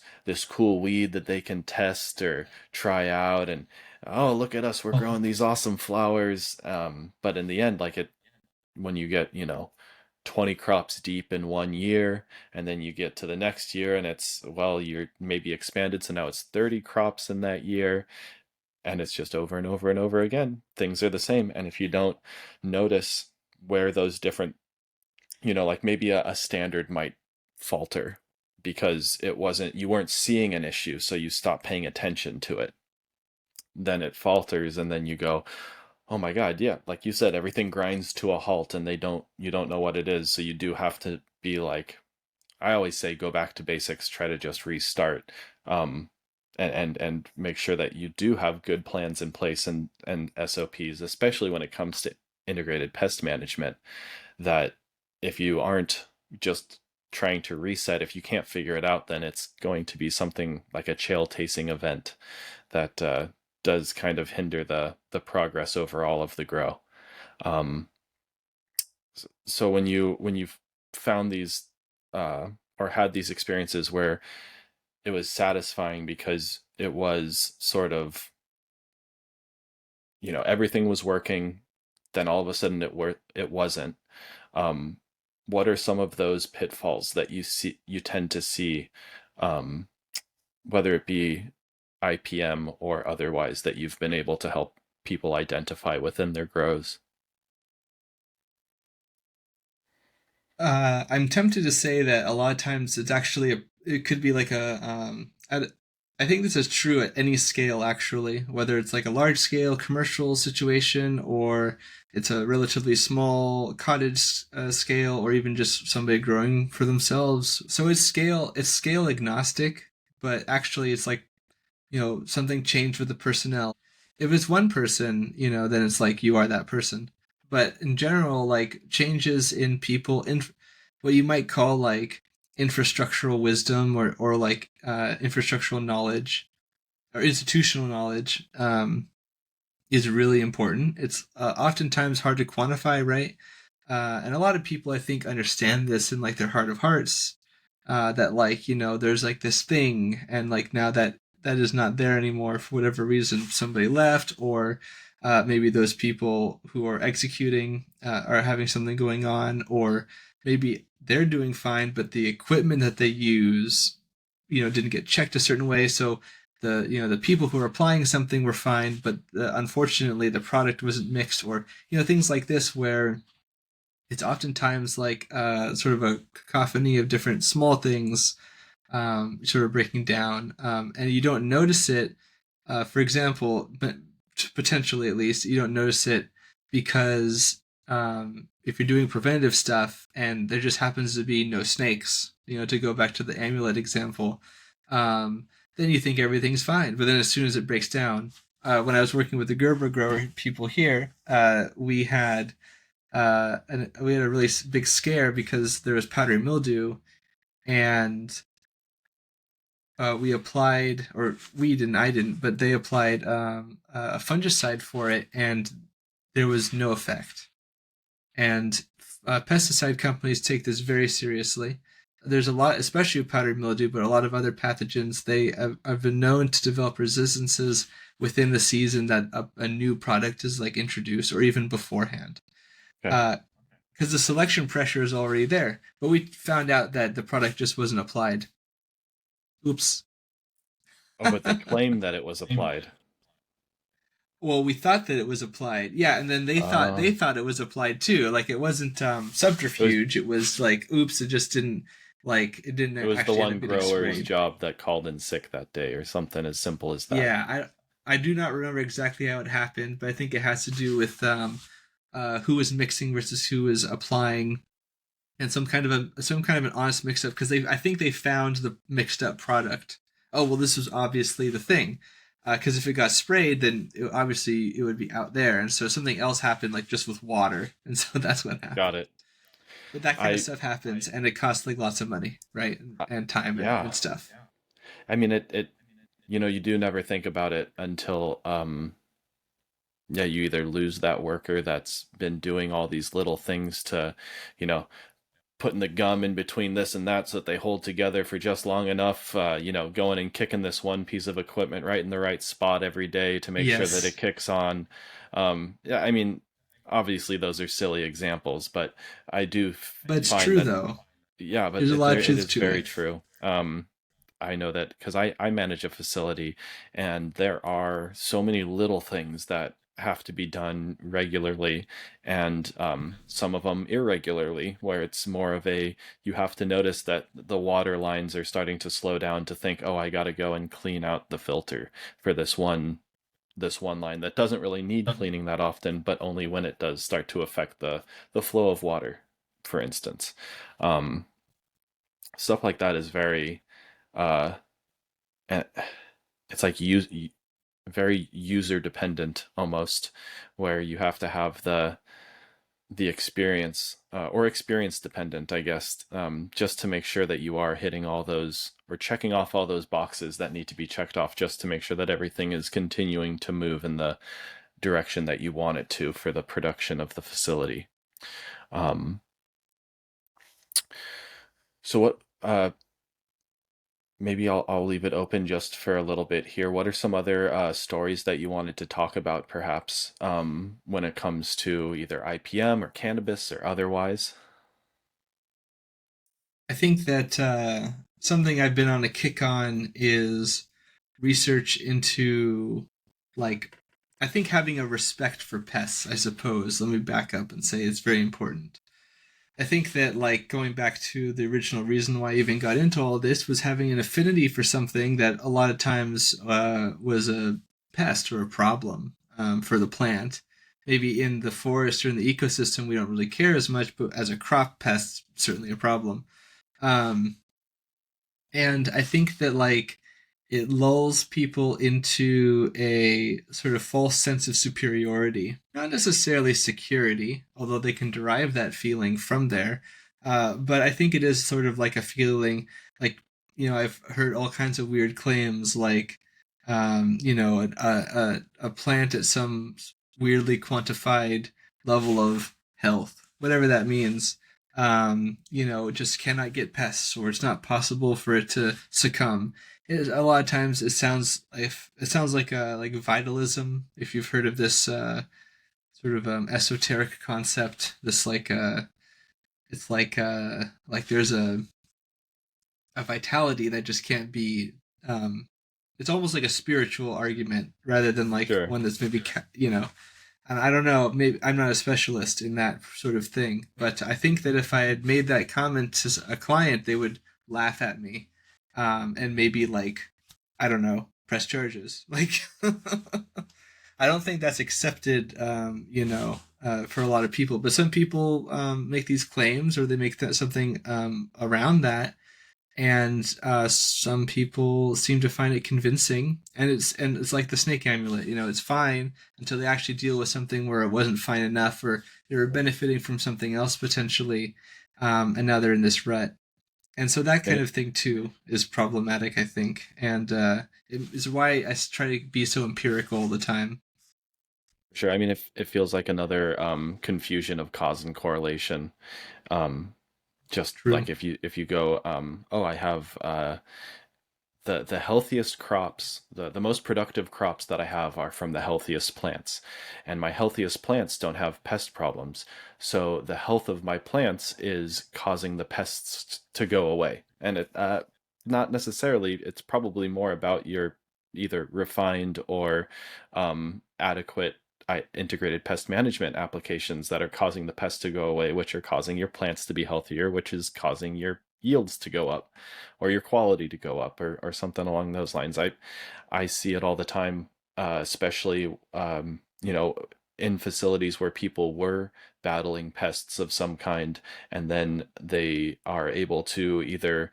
cool weed that they can test or try out, and oh, look at us, we're growing these awesome flowers. But in the end, like it when you get, 20 crops deep in one year, and then you get to the next year and it's, well, you're maybe expanded, so now it's 30 crops in that year, and it's just over and over and over again. Things are the same. And if you don't notice where those different, like maybe a standard might falter because you weren't seeing an issue, so you stop paying attention to it, then it falters, and then you go, oh my God, yeah, like you said, everything grinds to a halt, and you don't know what it is. So you do have to be like, I always say, go back to basics, try to just restart. Um, and make sure that you do have good plans in place and SOPs, especially when it comes to integrated pest management, that if you aren't just trying to reset, if you can't figure it out, then it's going to be something like a chail tasting event that does kind of hinder the progress overall of the grow. Um, so when you've found these uh, or had these experiences where it was satisfying because it was sort of, everything was working, then all of a sudden it wasn't. Um, what are some of those pitfalls that you tend to see, um, whether it be IPM or otherwise, that you've been able to help people identify within their grows? I'm tempted to say that a lot of times it's actually it could be like I think this is true at any scale actually, whether it's like a large scale commercial situation or it's a relatively small cottage scale or even just somebody growing for themselves. So it's scale agnostic, but actually it's like, something changed with the personnel. If it's one person, then it's like you are that person. But in general, like changes in people, in what you might call like infrastructural wisdom or like infrastructural knowledge or institutional knowledge, is really important. It's oftentimes hard to quantify, right? And a lot of people, I think, understand this in like their heart of hearts. That like there's like this thing, and like now that is not there anymore for whatever reason. Somebody left, or maybe those people who are executing are having something going on, or maybe they're doing fine, but the equipment that they use, didn't get checked a certain way, so the people who were applying something were fine, but unfortunately the product wasn't mixed, or things like this where it's oftentimes like sort of a cacophony of different small things, sort of breaking down, and you don't notice it. For example, but potentially at least you don't notice it because if you're doing preventative stuff and there just happens to be no snakes, to go back to the amulet example, then you think everything's fine. But then as soon as it breaks down, when I was working with the Gerber grower people here, we had a really big scare because there was powdery mildew, and we applied, or we didn't, I didn't, but they applied a fungicide for it, and there was no effect. And pesticide companies take this very seriously. There's a lot, especially with powdery mildew, but a lot of other pathogens. They have been known to develop resistances within the season that a new product is like introduced, or even beforehand. Okay. Uh, because the selection pressure is already there. But we found out that the product just wasn't applied. Oops. Oh, but they claim that it was applied. Well, we thought that it was applied. Yeah, and then they Uh, thought it was applied too. Like it wasn't it was subterfuge. It was like oops, it just didn't it didn't it was the actually end one up getting grower's sprayed. job that called in sick that day, or something as simple as that. Yeah, I do not remember exactly how it happened, but I think it has to do with who was mixing versus who was applying, and some kind of an honest mix up, because they I think they found the mixed up product. Oh well, this was obviously the thing, because if it got sprayed, then obviously it would be out there, and so something else happened, like just with water, and so that's what Got happened. it. But that kind of I, stuff happens, and it costs like lots of money, right, I and time yeah. and stuff. I mean, it you do never think about it until yeah, you either lose that worker that's been doing all these little things to, you know, putting the gum in between this and that so that they hold together for just long enough, going and kicking this one piece of equipment right in the right spot every day to make sure that it Yes, kicks on. Yeah, I mean, obviously those are silly examples, but I do but it's find true that, though. yeah, but There's a lot of it truth is to very it. true. I know that because I manage a facility, and there are so many little things that have to be done regularly, and some of them irregularly, where it's more of a, you have to notice that the water lines are starting to slow down to think, oh, I got to go and clean out the filter for this one line that doesn't really need cleaning that often, but only when it does start to affect the flow of water, for instance. Um, Stuff like that is very uh, and it's like very user dependent almost, where you have to have the experience, or experience dependent, I guess, just to make sure that you are hitting all those, or checking off all those boxes that need to be checked off, just to make sure that everything is continuing to move in the direction that you want it to for the production of the facility. Um, so what maybe I'll leave it open just for a little bit here. What are some other stories that you wanted to talk about, perhaps, when it comes to either IPM or cannabis or otherwise? I think that something I've been on a kick on is research into, like, I think having a respect for pests, I suppose. Let me back up and say it's very important. I think that like going back to the original reason why I even got into all this was having an affinity for something that a lot of times was a pest or a problem for the plant. Maybe in the forest or in the ecosystem we don't really care as much, but as a crop pest, certainly a problem. Um, and I think that like it lulls people into a sort of false sense of superiority, not necessarily security, although they can derive that feeling from there. But I think it is sort of like a feeling like, I've heard all kinds of weird claims like, a plant at some weirdly quantified level of health, whatever that means, just cannot get pests, or it's not possible for it to succumb. A lot of times it sounds like vitalism. If you've heard of this sort of esoteric concept, this it's like there's a vitality that just can't be. It's almost like a spiritual argument rather than like Sure. one that's maybe and I don't know, maybe I'm not a specialist in that sort of thing, but I think that if I had made that comment to a client, they would laugh at me, and maybe like, I don't know, press charges. Like, I don't think that's accepted, for a lot of people. But some people make these claims, or they make something around that, and some people seem to find it convincing, and it's like the snake amulet, it's fine until they actually deal with something where it wasn't fine enough, or they were benefiting from something else potentially, and now they're in this rut. And so that kind And of thing too is problematic, I think, and it is why I try to be so empirical all the time. sure, I mean, it feels like another confusion of cause and correlation. Um, just True. like if you go, oh, I have the healthiest crops, the most productive crops that I have are from the healthiest plants, and my healthiest plants don't have pest problems. So the health of my plants is causing the pests to go away, and it not necessarily. It's probably more about your either refined or adequate integrated pest management applications that are causing the pests to go away, which are causing your plants to be healthier, which is causing your yields to go up or your quality to go up, or something along those lines. I see it all the time, especially in facilities where people were battling pests of some kind, and then they are able to either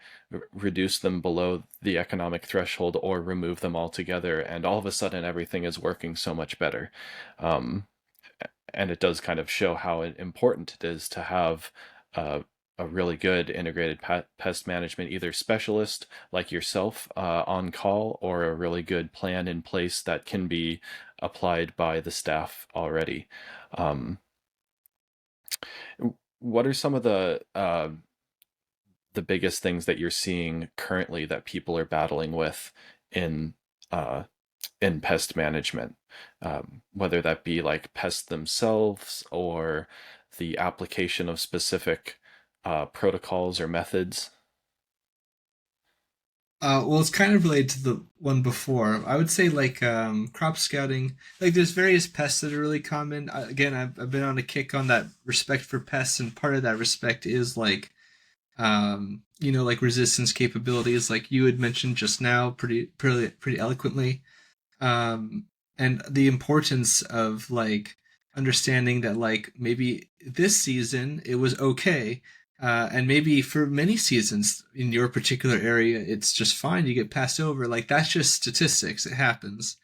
reduce them below the economic threshold or remove them altogether, and all of a sudden everything is working so much better. Um, and it does kind of show how important it is to have a really good integrated pest management, either specialist like yourself on call, or a really good plan in place that can be applied by the staff already. Um, what are some of the biggest things that you're seeing currently that people are battling with in uh, in pest management, whether that be like pests themselves or the application of specific protocols or methods? Well, it's kind of related to the one before. I would say like crop scouting. Like there's various pests that are really common. Again, I've been on a kick on that respect for pests, and part of that respect is like like resistance capabilities, like you had mentioned just now, pretty eloquently, and the importance of like understanding that like maybe this season it was okay, and maybe for many seasons in your particular area it's just fine, you get passed over, like that's just statistics, it happens.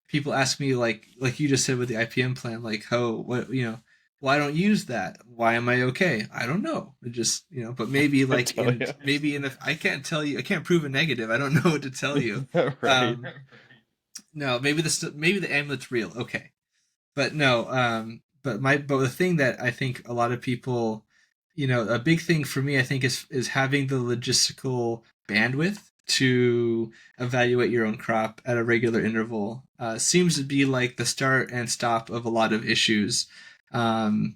People ask me like you just said with the IPM plan, like, oh, what, why don't use that, why am I okay, I don't know, it just, but maybe I like tell in you. maybe in the, I can't tell you, I can't prove a negative, I don't know what to tell you. Right. No, maybe the amulet's real. Okay, but no. But the thing that I think a lot of people, a big thing for me, I think is having the logistical bandwidth to evaluate your own crop at a regular interval. Seems to be like the start and stop of a lot of issues. Um,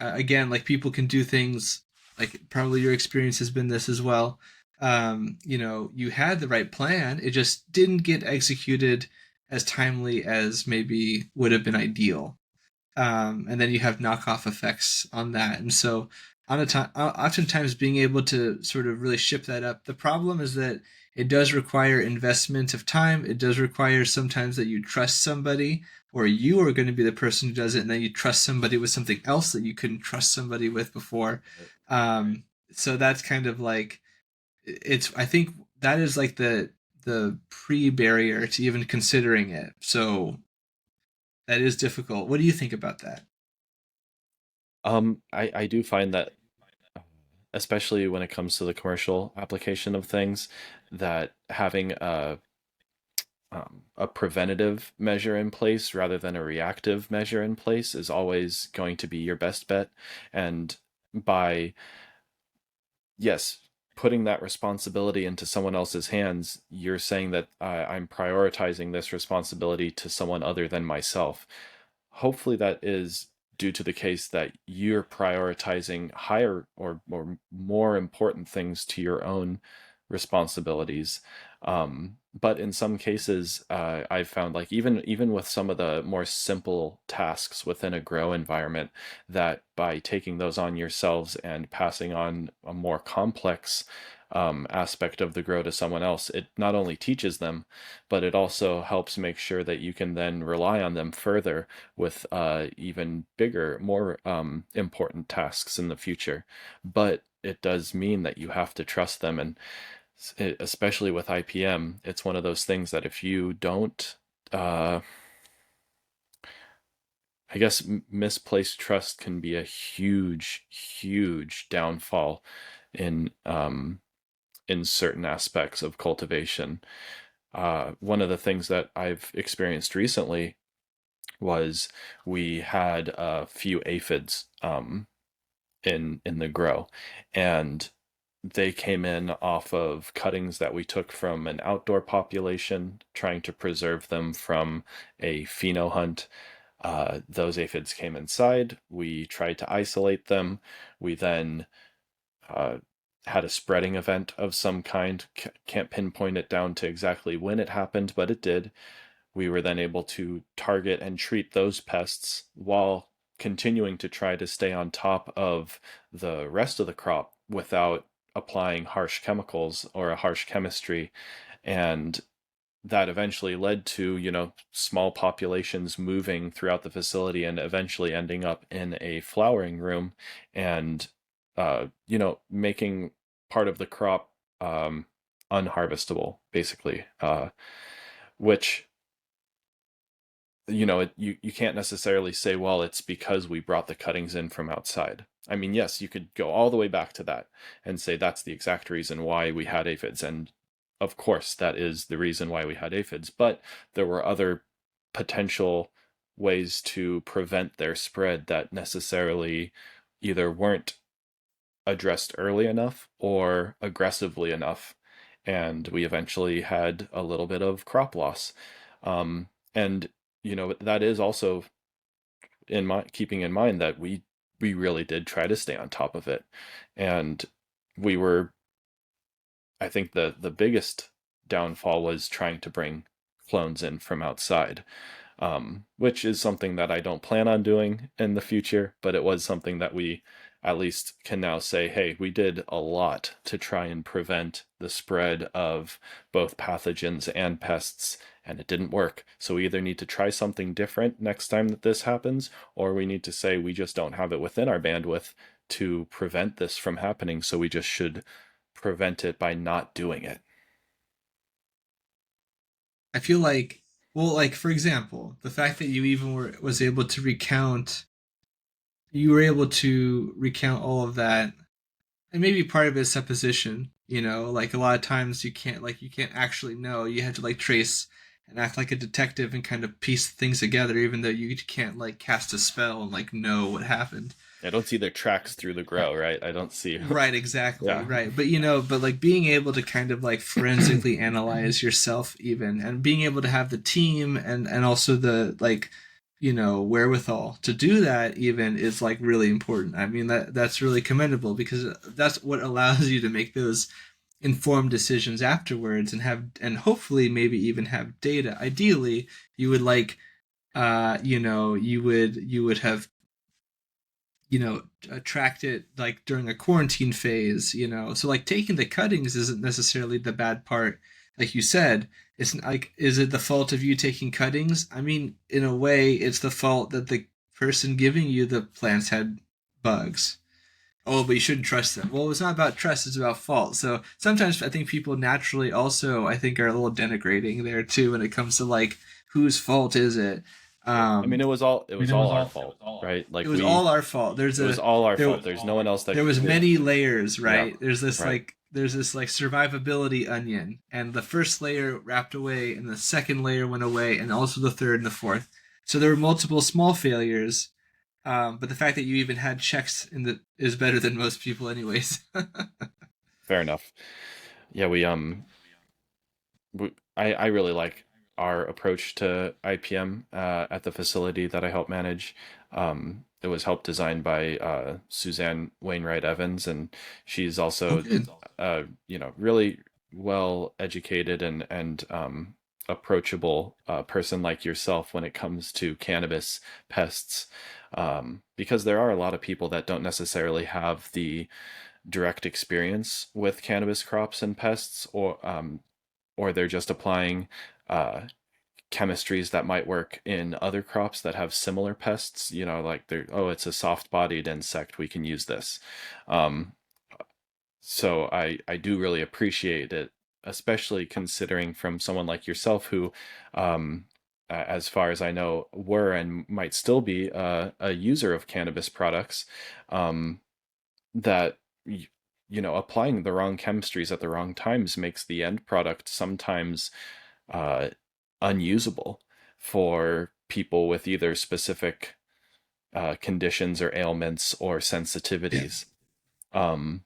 Again, like people can do things, like probably your experience has been this as well. You had the right plan, it just didn't get executed as timely as maybe would have been ideal. and then you have knockoff effects on that. And so, oftentimes being able to sort of really ship that up. The problem is that it does require investment of time. It does require sometimes that you trust somebody, or you are going to be the person who does it, and then you trust somebody with something else that you couldn't trust somebody with before. Right. So that's kind of like it's. I think that is like the pre barrier to even considering it. So that is difficult. What do you think about that? I do find that, especially when it comes to the commercial application of things, that having a preventative measure in place rather than a reactive measure in place is always going to be your best bet. And by, yes, putting that responsibility into someone else's hands, you're saying that I'm prioritizing this responsibility to someone other than myself. Hopefully, that is due to the case that you're prioritizing higher or more important things to your own responsibilities. But in some cases, I've found, like, even with some of the more simple tasks within a grow environment, that by taking those on yourselves and passing on a more complex aspect of the grow to someone else, it not only teaches them, but it also helps make sure that you can then rely on them further with even bigger, more important tasks in the future. But it does mean that you have to trust them, and especially with IPM, it's one of those things that if you don't, uh, I guess misplaced trust can be a huge, huge downfall in certain aspects of cultivation. One of the things that I've experienced recently was we had a few aphids in the grow, and they came in off of cuttings that we took from an outdoor population, trying to preserve them from a pheno hunt. Those aphids came inside. We tried to isolate them. We then uh, had a spreading event of some kind. Can't pinpoint it down to exactly when it happened, but it did. We were then able to target and treat those pests while continuing to try to stay on top of the rest of the crop without applying harsh chemicals or a harsh chemistry. And that eventually led to, small populations moving throughout the facility and eventually ending up in a flowering room and, making part of the crop unharvestable, basically, which, you can't necessarily say, well, it's because we brought the cuttings in from outside. I mean, yes, you could go all the way back to that and say that's the exact reason why we had aphids. And of course, that is the reason why we had aphids. But there were other potential ways to prevent their spread that necessarily either weren't addressed early enough or aggressively enough. And we eventually had a little bit of crop loss. And that is also in my keeping in mind that we really did try to stay on top of it, and we were, I think, the biggest downfall was trying to bring clones in from outside, which is something that I don't plan on doing in the future, but it was something that we at least can now say, hey, we did a lot to try and prevent the spread of both pathogens and pests, and it didn't work. So we either need to try something different next time that this happens, or we need to say we just don't have it within our bandwidth to prevent this from happening, so we just should prevent it by not doing it. I feel like, well, like for example, the fact that you even was able to recount, you were able to recount all of that, and maybe part of it is supposition. Like a lot of times you can't actually know. You have to like trace and act like a detective and kind of piece things together, even though you can't like cast a spell and like know what happened. I don't see their tracks through the grow, right? I don't see. Right, exactly, Yeah. right. But but like being able to kind of like forensically analyze yourself even, and being able to have the team and also the like, wherewithal to do that even is like really important. I mean that's really commendable because that's what allows you to make those informed decisions afterwards and hopefully maybe even have data. Ideally, you would like you would have tracked it like during a quarantine phase. So like taking the cuttings isn't necessarily the bad part. Like you said, it's like, is it the fault of you taking cuttings? I mean, in a way, it's the fault that the person giving you the plants had bugs. Oh, but you shouldn't trust them. Well, it's not about trust, it's about fault. So sometimes I think people naturally also, I think, are a little denigrating there too when it comes to like, whose fault is it. Yeah, I mean, um it was all our fault, right? it Like was all our fault. it was all our There fault. There's no one else that there was could. many layers, Yeah, right? right. There's this like survivability onion, and the first layer wrapped away, and the second layer went away, and also the third and the fourth. So there were multiple small failures, but the fact that you even had checks in the is better than most people, anyways. Fair enough. Yeah, I really like our approach to IPM at the facility that I help manage. It was helped designed by Suzanne Wainwright Evans, and she's Oh, also, good. really well educated and approachable person like yourself when it comes to cannabis pests. Because there are a lot of people that don't necessarily have the direct experience with cannabis crops and pests, or they're just applying uh, chemistries that might work in other crops that have similar pests. Like they're, oh, it's a soft-bodied insect, we can use this. Um, so I do really appreciate it, especially considering from someone like yourself who, as far as I know, were and might still be a user of cannabis products. Um, that applying the wrong chemistries at the wrong times makes the end product sometimes uh, unusable for people with either specific conditions or ailments or Yeah. sensitivities. Um,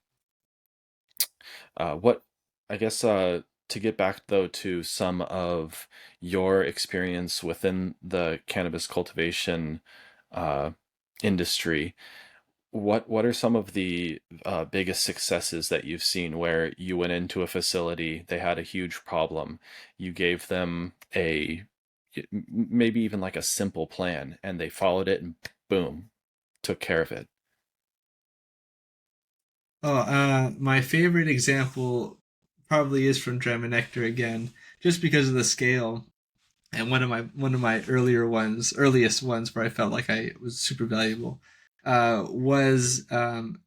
what I guess to get back though to some of your experience within the cannabis cultivation uh, industry, what are some of the biggest successes that you've seen where you went into a facility, they had a huge problem, you gave them maybe even like a simple plan, and they followed it and boom, took care of it? Oh, my favorite example probably is from Dram and Nectar again, just because of the scale. And one of my earliest ones where I felt like I was super valuable, was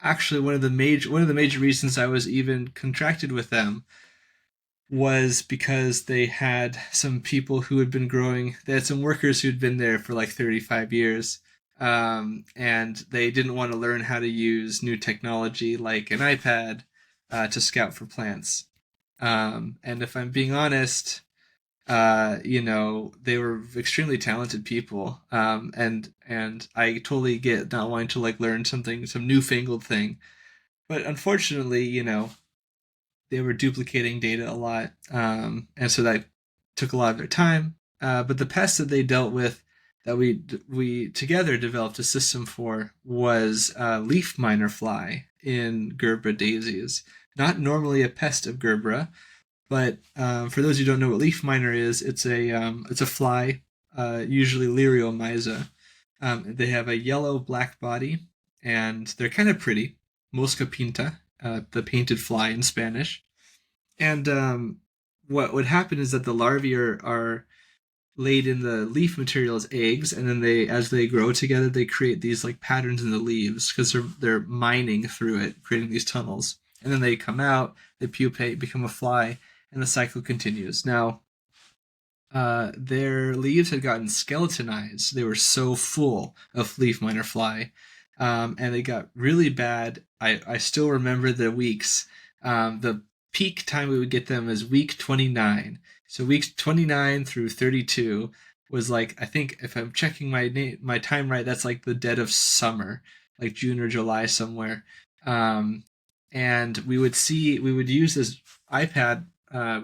actually one of the major reasons I was even contracted with them was because they had some people who had been growing. They had some workers who'd been there for like 35 years, and they didn't want to learn how to use new technology like an iPad to scout for plants. And if I'm being honest, they were extremely talented people, and I totally get not wanting to like learn some newfangled thing, but unfortunately, they were duplicating data a lot, and so that took a lot of their time. But the pests that they dealt with, that we together developed a system for, was leaf miner fly in Gerbera daisies. Not normally a pest of Gerbera, but for those who don't know what leaf miner is, it's a fly, usually Myza. They have a yellow black body, and they're kind of pretty. Mosca pinta, the painted fly in Spanish. And what would happen is that the larvae are laid in the leaf material as eggs, and then as they grow together, they create these like patterns in the leaves because they're mining through it, creating these tunnels. And then they come out, they pupate, become a fly, and the cycle continues. Now, their leaves had gotten skeletonized. They were so full of leaf miner fly, and they got really bad. I still remember the weeks. The peak time we would get them is week 29. So weeks 29 through 32 was like, I think if I'm checking my time right, that's like the dead of summer, like June or July somewhere. Um, and we would use this iPad.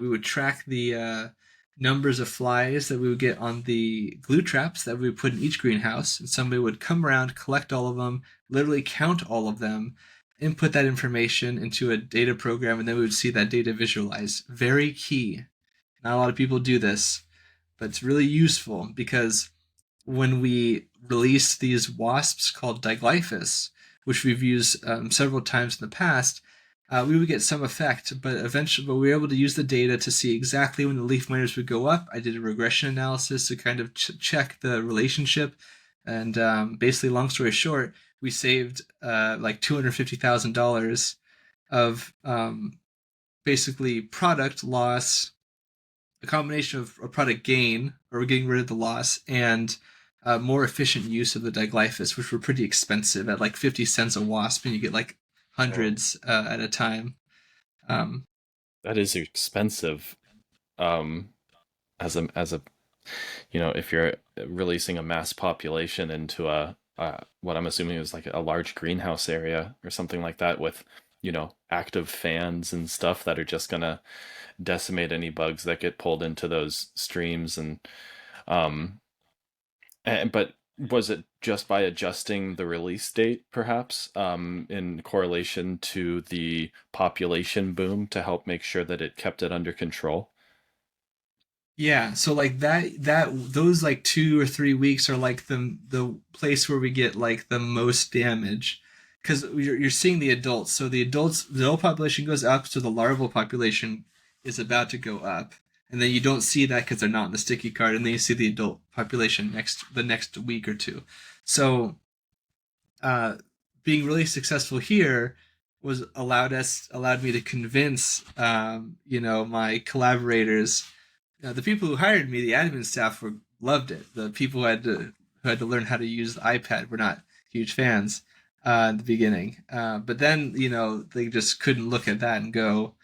We would track the numbers of flies that we would get on the glue traps that we would put in each greenhouse. And somebody would come around, collect all of them, literally count all of them, input that information into a data program, and then we would see that data visualized. Very key. Not a lot of people do this, but it's really useful because when we released these wasps called diglyphus, which we've used several times in the past, we would get some effect, but eventually, we were able to use the data to see exactly when the leaf miners would go up. I did a regression analysis to kind of check the relationship, and basically, long story short, we saved like $250,000 of basically product loss, a combination of a product gain, or getting rid of the loss, and more efficient use of the diglyphus, which were pretty expensive at like 50 cents a wasp, and you get like Whoa, hundreds at a time. Um, that is expensive. Um, as a if you're releasing a mass population into a what I'm assuming is like a large greenhouse area or something like that with active fans and stuff that are just gonna decimate any bugs that get pulled into those streams um but was it just by adjusting the release date perhaps in correlation to the population boom to help make sure that it kept it under control? Yeah, so like that those like 2 or 3 weeks are like the place where we get like the most damage, because you're seeing the adults. So the adult population goes up, so the larval population is about to go up, and then you don't see that because they're not in the sticky card, and then you see the adult population the next week or two. So uh, being really successful here was allowed me to convince my collaborators, the people who hired me, the admin staff, were loved it. The people who had to learn how to use the iPad were not huge fans in the beginning, but then they just couldn't look at that and go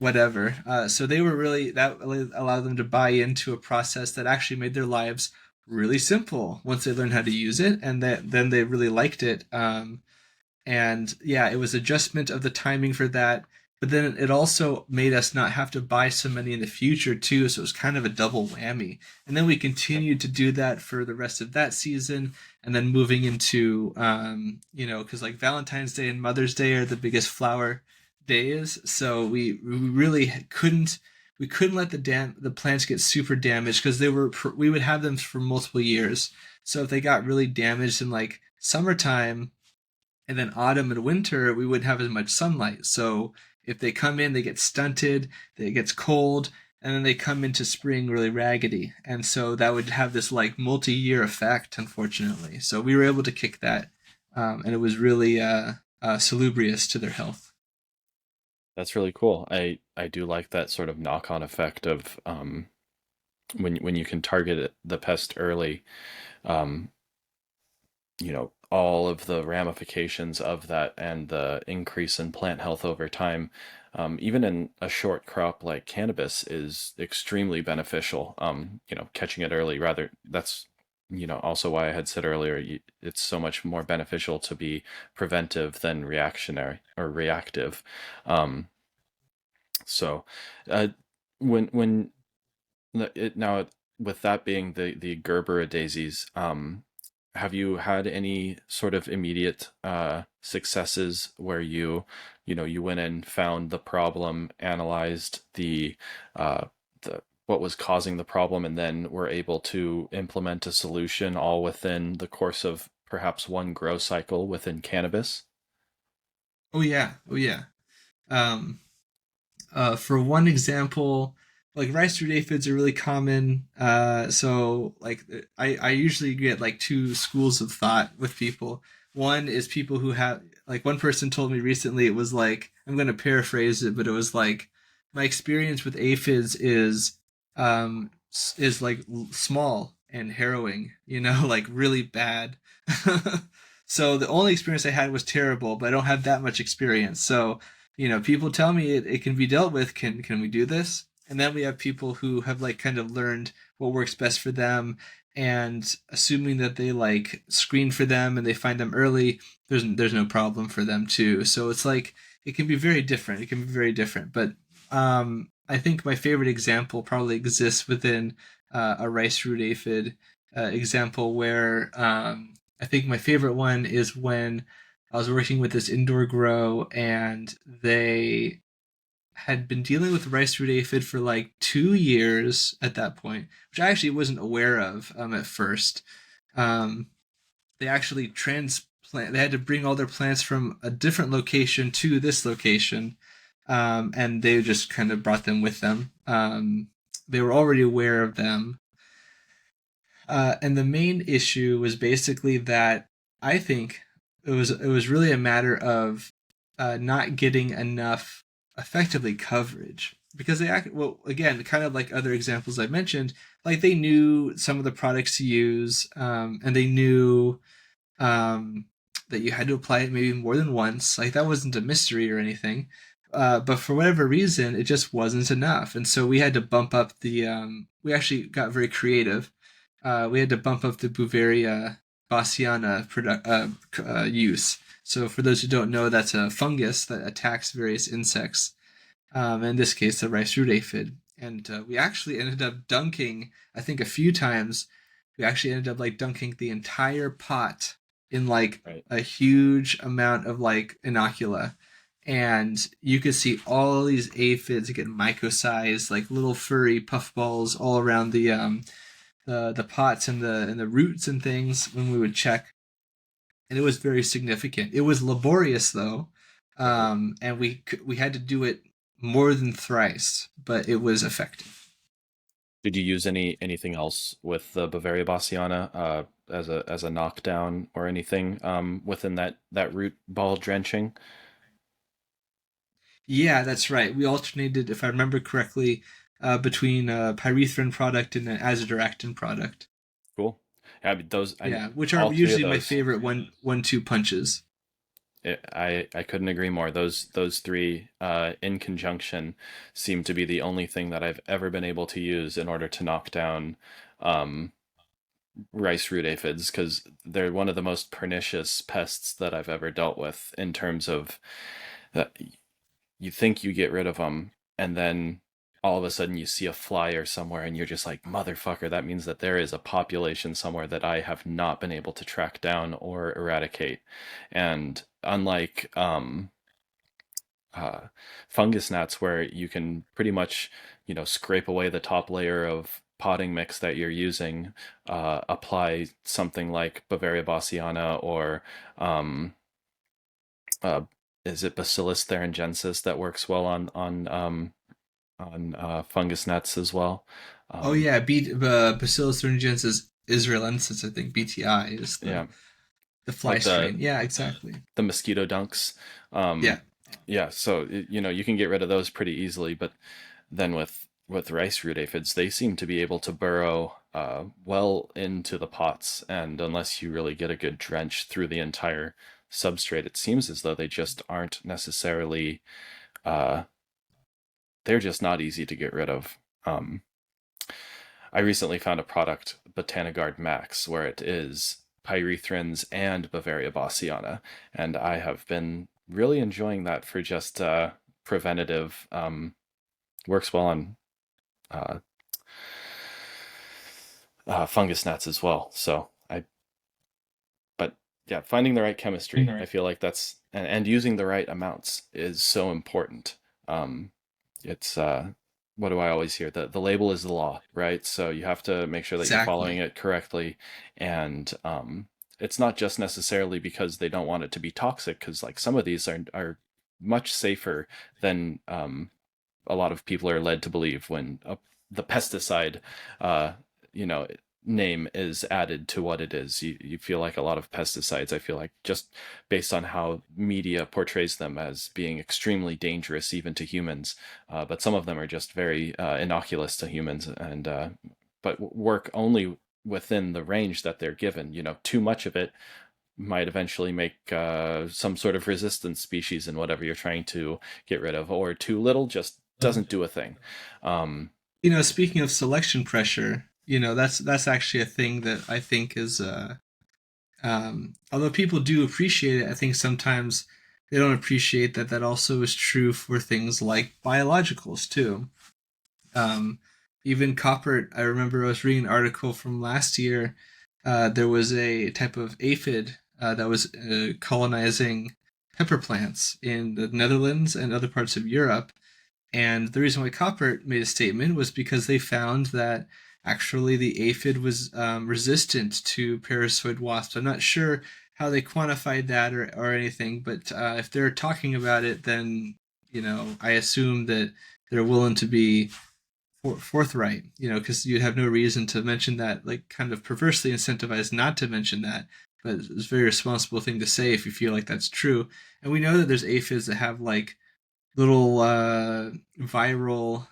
whatever. So they were really that allowed them to buy into a process that actually made their lives really simple once they learned how to use it, and then they really liked it. And yeah, it was adjustment of the timing for that. But then it also made us not have to buy so many in the future too, so it was kind of a double whammy. And then we continued to do that for the rest of that season, and then moving into because like Valentine's Day and Mother's Day are the biggest flower days, so we really couldn't let the plants get super damaged, because we would have them for multiple years. So if they got really damaged in like summertime, and then autumn and winter, we wouldn't have as much sunlight. So if they come in, they get stunted, it gets cold, and then they come into spring really raggedy. And so that would have this like multi-year effect, unfortunately. So we were able to kick that, and it was really salubrious to their health. That's really cool. I do like that sort of knock-on effect of when you can target the pest early, um, all of the ramifications of that and the increase in plant health over time, even in a short crop like cannabis, is extremely beneficial. Catching it early, rather, that's also why I had said earlier, it's so much more beneficial to be preventive than reactionary or reactive. Um, so, uh, when now, with that being the Gerbera daisies, have you had any sort of immediate successes where you went and found the problem, analyzed the what was causing the problem, and then were able to implement a solution all within the course of perhaps one grow cycle within cannabis? Oh yeah, oh yeah. Um, for one example, like rice root aphids are really common. So like I usually get like two schools of thought with people. One is people who have, like, one person told me recently, it was like, I'm going to paraphrase it, but it was like, my experience with aphids is like small and harrowing, like really bad. So the only experience I had was terrible, but I don't have that much experience. So people tell me it can be dealt with. Can we do this? And then we have people who have like kind of learned what works best for them, and assuming that they like screen for them and they find them early, there's no problem for them too. So it's like it can be very different. It can be very different. But I think my favorite example probably exists within a rice root aphid example, where I think my favorite one is when I was working with this indoor grow, and they had been dealing with rice root aphid for like 2 years at that point, which I actually wasn't aware of at first. Um, they actually transplant. They had to bring all their plants from a different location to this location, and they just kind of brought them with them. They were already aware of them, and the main issue was basically that I think it was really a matter of not getting enough effectively coverage because they act well again, kind of like other examples I mentioned. Like they knew some of the products to use, and they knew um, that you had to apply it maybe more than once. Like that wasn't a mystery or anything. But for whatever reason, it just wasn't enough, and so we had to bump up the. We actually got very creative. We had to bump up the Beauveria bassiana use. So for those who don't know, that's a fungus that attacks various insects. In this case, the rice root aphid. And we actually ended up dunking, I think a few times, we actually ended up like dunking the entire pot in like Right. a huge amount of like inocula. And you could see all these aphids get myco-sized, like little furry puffballs all around the pots and the roots and things when we would check, and it was very significant. It was laborious though, Right. and we had to do it more than thrice, but it was effective. Did you use anything else with the Bavaria bassiana as a knockdown or anything within that root ball drenching? Yeah, that's right. We alternated, if I remember correctly, between a pyrethrin product and an azadirachtin product. Cool. Yeah, but those I Yeah, which are all three of usually my those. favorite one-two punches. I couldn't agree more. Those three in conjunction seem to be the only thing that I've ever been able to use in order to knock down um, rice root aphids because they're one of the most pernicious pests that I've ever dealt with in terms of that you think you get rid of them and then all of a sudden you see a flyer somewhere and you're just like motherfucker, that means that there is a population somewhere that I have not been able to track down or eradicate. And unlike uh, fungus gnats where you can pretty much scrape away the top layer of potting mix that you're using, apply something like Bavaria bassiana or um, uh, is it Bacillus thuringiensis that works well on fungus nets as well. Oh Um, yeah, Bacillus thuringiensis israelensis, I think BTI is the yeah, the fly like the strain. Yeah, exactly. the mosquito dunks. Yeah. Yeah, so you can get rid of those pretty easily, but then with rice root aphids, they seem to be able to burrow well into the pots, and unless you really get a good drench through the entire substrate, it seems as though they just aren't necessarily uh, they're just not easy to get rid of. Um, I recently found a product, Botanigard Max, where it is pyrethrins and Bavaria bassiana, and I have been really enjoying that for just preventative. Works well on uh, fungus gnats as well. But yeah, finding the right chemistry, I feel like and using the right amounts is so important. Um, it's what do I always hear? The label is the law, right? So you have to make sure that you're following Exactly. it correctly, and it's not just necessarily because they don't want it to be toxic, because like some of these are much safer than a lot of people are led to believe when the pesticide, uh, you know, name is added to what it is. You feel like a lot of pesticides, I feel like, just based on how media portrays them as being extremely dangerous even to humans. But some of them are just very innocuous to humans and but work only within the range that they're given. Too much of it might eventually make some sort of resistant species in whatever you're trying to get rid of, or too little just doesn't do a thing. Um, Speaking of selection pressure, that's actually a thing that I think is although people do appreciate it, I think sometimes they don't appreciate that also is true for things like biologicals too. Um, Even copper. I remember I was reading an article from last year. There was a type of aphid that was colonizing pepper plants in the Netherlands and other parts of Europe, And the reason why Coppert made a statement was because they found that actually the aphid was resistant to parasitoid wasps. I'm not sure how they quantified that or anything, but if they're talking about it, then I assume that they're willing to be forthright, because you'd have no reason to mention that, like kind of perversely incentivized not to mention that. But it's a very responsible thing to say if you feel like that's true. And we know that there's aphids that have like little viral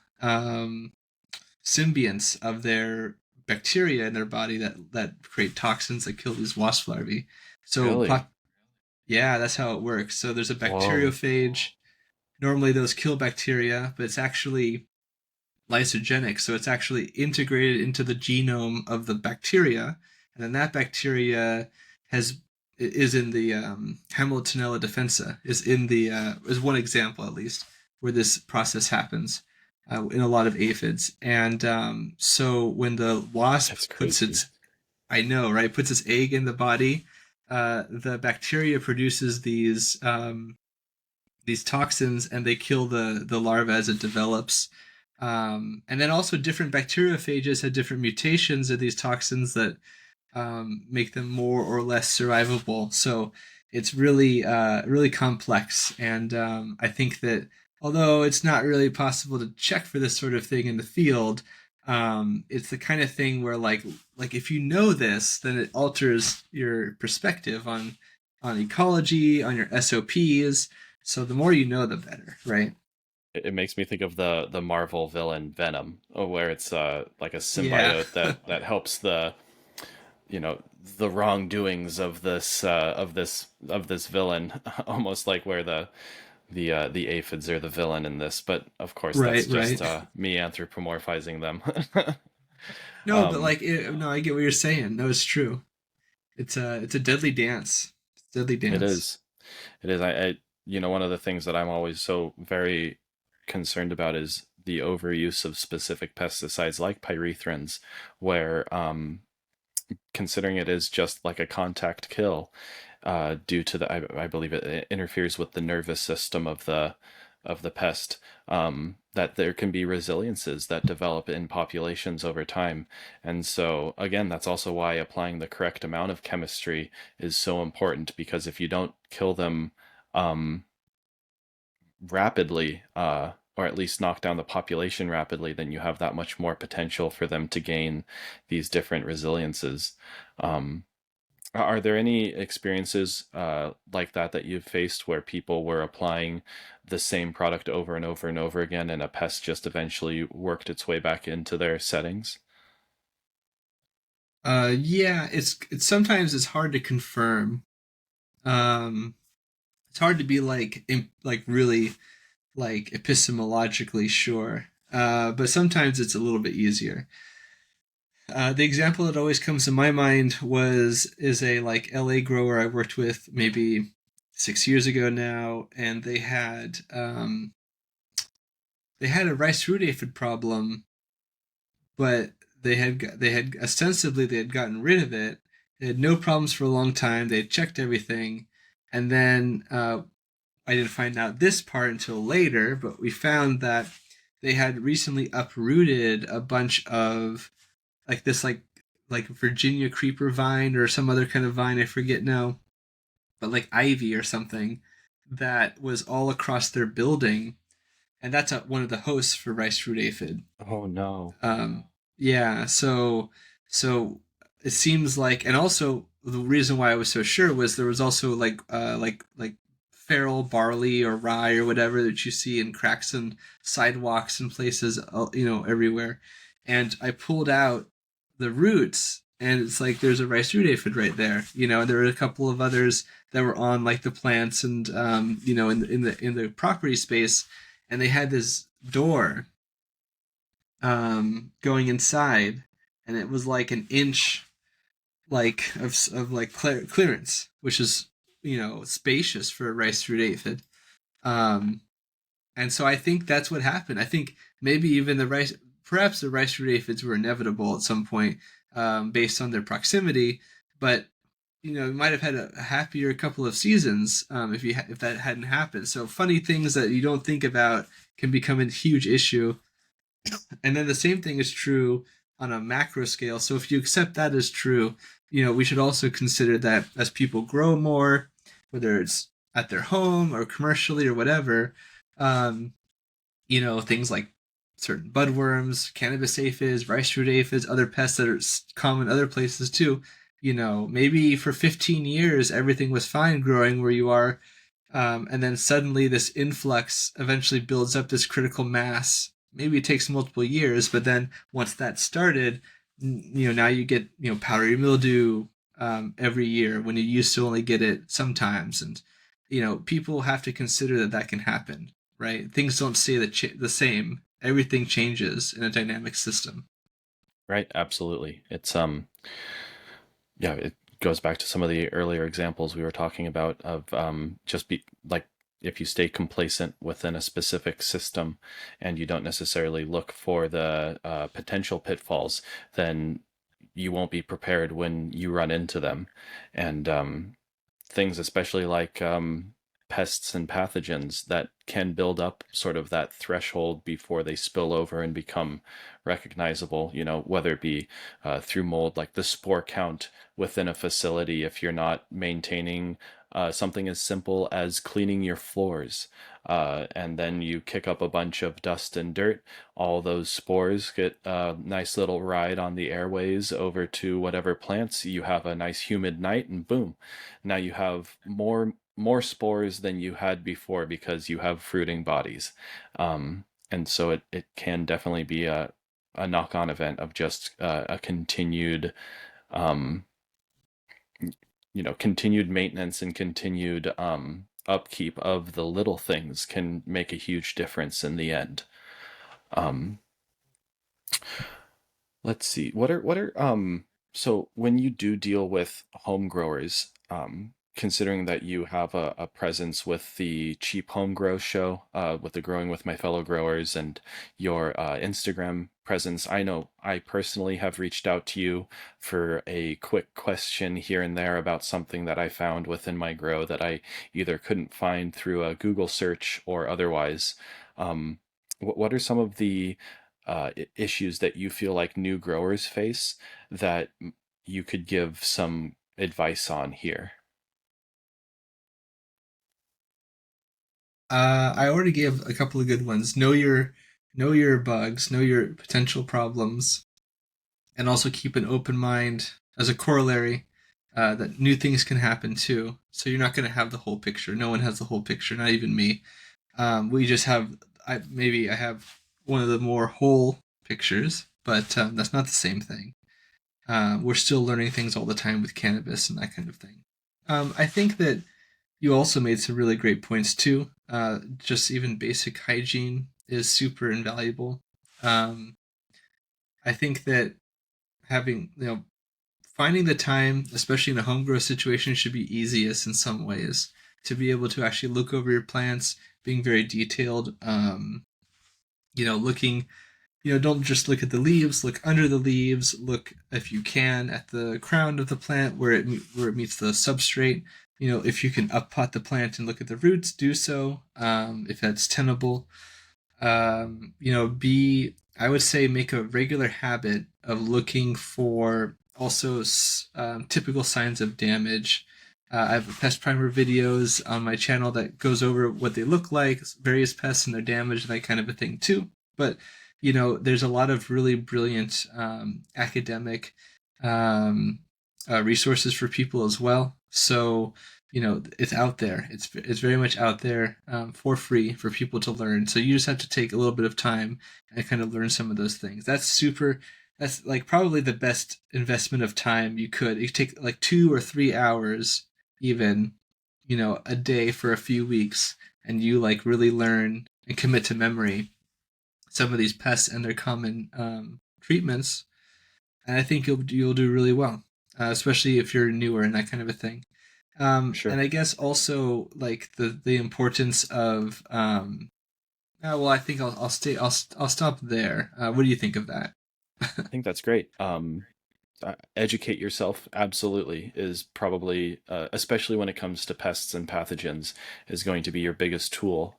symbionts of their bacteria in their body that create toxins that kill these wasp larvae. So, Really? yeah, that's how it works. So there's a Whoa. bacteriophage. Normally, those kill bacteria, but it's actually lysogenic, so it's actually integrated into the genome of the bacteria, and then that bacteria has is in the Haemorrhoitinella defensa is one example at least where this process happens in a lot of aphids, and so when the wasp That's puts crazy. its I know, right, puts its egg in the body, the bacteria produces these toxins and they kill the larva as it develops. And then also different bacteriophages have different mutations of these toxins that make them more or less survivable. So it's really complex. And I think that although it's not really possible to check for this sort of thing in the field, it's the kind of thing where like if you know this, then it alters your perspective on ecology, on your SOPs. So the more you know, the better, right? It makes me think of the Marvel villain Venom, where it's like a Yeah. symbiote that helps you know the wrongdoings of this villain, almost like where the aphids are the villain in this. But of course, that's Right, just right. me anthropomorphizing them. No, but um, like, no, I get what you're saying. No, it's true. It's a deadly dance. It's a deadly it dance. is. It is. One of the things that I'm always so very concerned about is the overuse of specific pesticides like pyrethrins, where considering it is just like a contact kill, due to I believe it interferes with the nervous system of the pest. That there can be resiliences that develop in populations over time, and so again, that's also why applying the correct amount of chemistry is so important. Because if you don't kill them um, rapidly, or at least knock down the population rapidly, then you have that much more potential for them to gain these different resiliences. Um, are there any experiences like that you've faced where people were applying the same product over and over and over again, and a pest just eventually worked its way back into their settings? Yeah, it's sometimes it's hard to confirm. Um, it's hard to be like really like epistemologically sure. But sometimes it's a little bit easier. The example that always comes to my mind is a like LA grower I worked with maybe 6 years ago now, and they had a rice root aphid problem, but they had ostensibly they had gotten rid of it. They had no problems for a long time. They had checked everything, and then I didn't find out this part until later. But we found that they had recently uprooted a bunch of like this like Virginia creeper vine or some other kind of vine, I forget now, but like ivy or something that was all across their building, and that's one of the hosts for rice fruit aphid. Oh no. Yeah, so it seems like, and also the reason why I was so sure was there was also like feral barley or rye or whatever that you see in cracks and sidewalks and places, everywhere. And I pulled out the roots, and it's like there's a rice root aphid right there, and there were a couple of others that were on like the plants and in the property space, and they had this door going inside, and it was like an inch like of like clearance, which is spacious for a rice root aphid. Um, and so I think that's what happened. I think maybe even perhaps the rice root aphids were inevitable at some point based on their proximity, but you might have had a happier couple of seasons if that hadn't happened. So funny things that you don't think about can become a huge issue. And then the same thing is true on a macro scale. So if you accept that as true, we should also consider that as people grow more, whether it's at their home or commercially or whatever, um, things like certain budworms, cannabis aphids, rice root aphids, other pests that are common other places too. Maybe for 15 years everything was fine growing where you are, and then suddenly this influx eventually builds up this critical mass. Maybe it takes multiple years, but then once that started, now you get powdery mildew every year when you used to only get it sometimes, and people have to consider that that can happen, right? Things don't stay the same. Everything changes in a dynamic system. Right, absolutely. It's yeah, it goes back to some of the earlier examples we were talking about of just be like if you stay complacent within a specific system and you don't necessarily look for the potential pitfalls, then you won't be prepared when you run into them. And things, especially like pests and pathogens that can build up sort of that threshold before they spill over and become recognizable, whether it be through mold, like the spore count within a facility, if you're not maintaining something as simple as cleaning your floors. And then you kick up a bunch of dust and dirt, all those spores get a nice little ride on the airways over to whatever plants. You have a nice humid night, and boom, now you have more spores than you had before because you have fruiting bodies. And so it can definitely be a knock-on event of just a continued um, continued maintenance and continued upkeep of the little things can make a huge difference in the end. Um, let's see. What are so when you do deal with home growers, considering that you have a presence with the Cheap Home Grow show, with the Growing with My Fellow Growers and your Instagram presence, I know I personally have reached out to you for a quick question here and there about something that I found within my grow that I either couldn't find through a Google search or otherwise. What are some of the issues that you feel like new growers face that you could give some advice on here? I already gave a couple of good ones. Know your bugs, know your potential problems, and also keep an open mind as a corollary, that new things can happen too. So you're not going to have the whole picture. No one has the whole picture, not even me. We just have, maybe I have one of the more whole pictures, but that's not the same thing. We're still learning things all the time with cannabis and that kind of thing. I think that you also made some really great points too. Just even basic hygiene is super invaluable. Um, I think that having, finding the time, especially in a home grow situation, should be easiest in some ways to be able to actually look over your plants, being very detailed. Looking, don't just look at the leaves, look under the leaves, look if you can at the crown of the plant where it meets the substrate. If you can up pot the plant and look at the roots, do so, if that's tenable. Be, I would say, make a regular habit of looking for also typical signs of damage. I have pest primer videos on my channel that goes over what they look like, various pests and their damage, and that kind of a thing too. But there's a lot of really brilliant academic um, resources for people as well. So it's out there. It's very much out there, for free for people to learn. So you just have to take a little bit of time and kind of learn some of those things. That's super. That's like probably the best investment of time you could. You take like 2 or 3 hours, even, a day for a few weeks, and you like really learn and commit to memory some of these pests and their common treatments. And I think you'll do really well, especially if you're newer and that kind of a thing. And Sure. I guess also like the importance of well, I think I'll stop there. What do you think of that? I think that's great. educate yourself absolutely is probably, especially when it comes to pests and pathogens, is going to be your biggest tool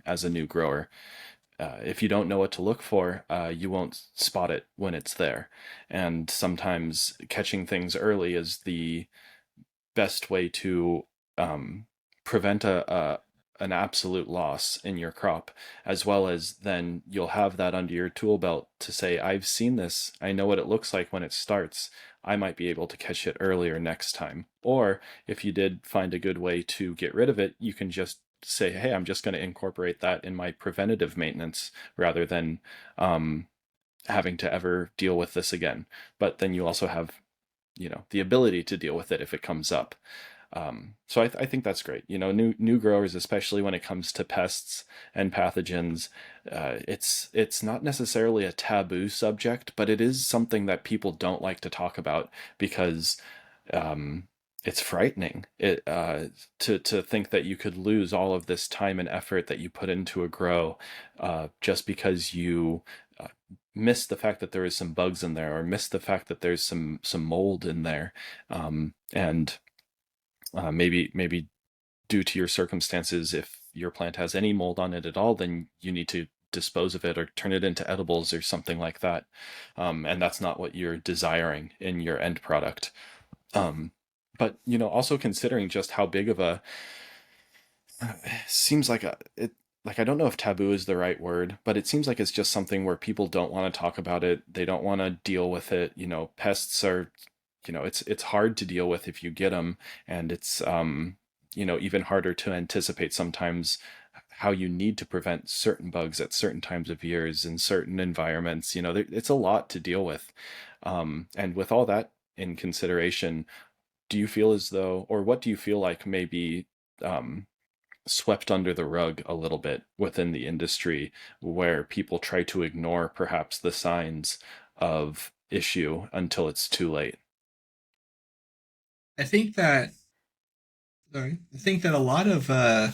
as a new grower. If you don't know what to look for, you won't spot it when it's there. And sometimes catching things early is the best way to prevent a an absolute loss in your crop, as well as then you'll have that under your tool belt to say, I've seen this, I know what it looks like when it starts. I might be able to catch it earlier next time. Or if you did find a good way to get rid of it, you can just say, hey, I'm just going to incorporate that in my preventative maintenance rather than having to ever deal with this again. But then you also have, the ability to deal with it if it comes up. So I think that's great. New growers, especially when it comes to pests and pathogens, it's not necessarily a taboo subject, but it is something that people don't like to talk about because um, it's frightening. To think that you could lose all of this time and effort that you put into a grow just because you uh, miss the fact that there is some bugs in there or miss the fact that there's some mold in there, and maybe due to your circumstances, if your plant has any mold on it at all, then you need to dispose of it or turn it into edibles or something like that. And that's not what you're desiring in your end product. Um, but also considering just how big of a seems like a it like I don't know if taboo is the right word, but it seems like it's just something where people don't want to talk about it. They don't want to deal with it. Pests are, it's hard to deal with if you get them, and it's even harder to anticipate sometimes how you need to prevent certain bugs at certain times of years in certain environments. It's a lot to deal with. And with all that in consideration, do you feel as though, or what do you feel like maybe um, swept under the rug a little bit within the industry, where people try to ignore perhaps the signs of issue until it's too late? I think that sorry, I think that a lot of I